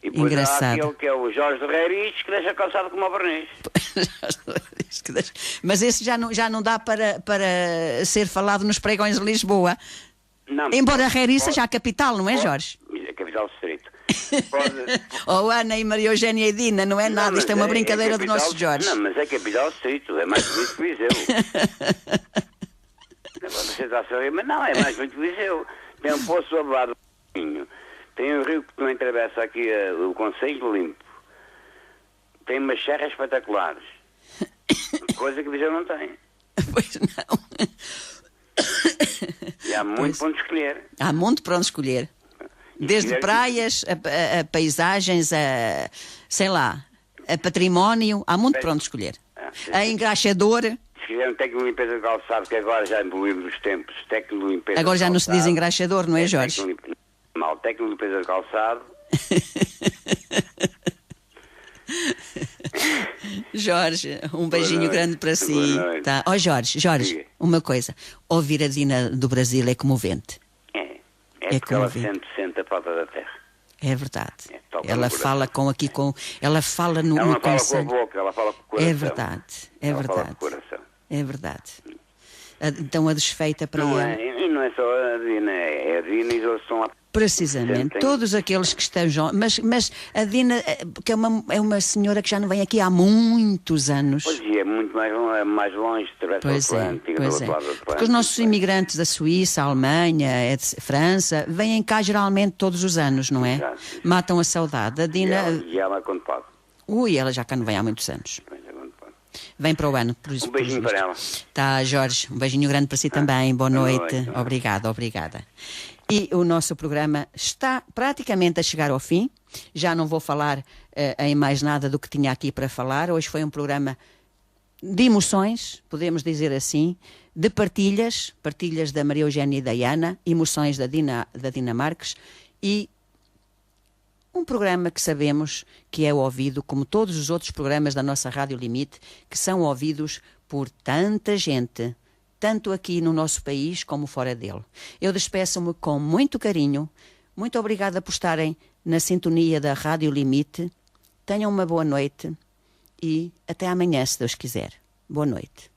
E depois engraçado. Há aquele que é o Jorge de Reiriz, que deixa calçado como o verniz. Mas esse já não dá para ser falado nos pregões de Lisboa. Não, embora Reiriz seja a capital, não é, Jorge? É a capital do distrito. Ana e Maria Eugénia e Dina, não é nada, isto é uma brincadeira do nosso Jorge. Não, mas é capital do distrito, é mais bonito que Viseu. Você está a saber, mas não, é mais bonito que Viseu. Tem um poço abado, tem um rio que não atravessa aqui o Conselho limpo, tem umas serras espetaculares, coisa que Viseu não tem. Pois não. E há muito para onde escolher. Há muito para onde escolher. Desde praias, a paisagens, a, sei lá, a património, há muito para onde escolher. A engraxadora. Se quiser um técnico de limpeza de calçado, que agora já evoluímos os tempos, técnico de limpeza Agora de já não se diz calçado, engraxador, não é, Jorge? técnico de limpeza de calçado. Jorge, um beijinho noite. grande para si. Boa noite. Tá. Oh, Jorge, Diga. uma coisa. Ouvir a Dina do Brasil é comovente. É porque ela comovente. sente a falta da terra. É verdade. Toca Ela no fala coração. ela fala no, Ela no não fala com a conselho. boca, ela fala com o coração. É verdade, é Ela fala verdade. com o coração. É verdade. Então a desfeita para Não ele. é, e não é só a Dina, é a Dina e eles estão lá. Precisamente, Sentem. todos aqueles que estejam. Mas a Dina, que é uma senhora que já não vem aqui há muitos anos. Pois é, muito mais longe, atravessa o Pois é, Atlântico, do pois outro é. lado do Atlântico. Porque os nossos imigrantes da Suíça, Alemanha, França, vêm cá geralmente todos os anos, não é? Exato. Matam a saudade. A Dina. E ela quando pode. Ui, ela já cá não vem há muitos anos. Pois é, quando pode. Vem para o ano, por isso. Um beijinho para ela. Tá, Jorge, um beijinho grande para si também. Boa boa noite. noite. Obrigada. E o nosso programa está praticamente a chegar ao fim. Já não vou falar em mais nada do que tinha aqui para falar. Hoje foi um programa de emoções, podemos dizer assim, de partilhas da Maria Eugénia e da Ana, emoções da Dina Marques, e um programa que sabemos que é ouvido, como todos os outros programas da nossa Rádio Limite, que são ouvidos por tanta gente, tanto aqui no nosso país como fora dele. Eu despeço-me com muito carinho. Muito obrigada por estarem na sintonia da Rádio Limite. Tenham uma boa noite e até amanhã, se Deus quiser. Boa noite.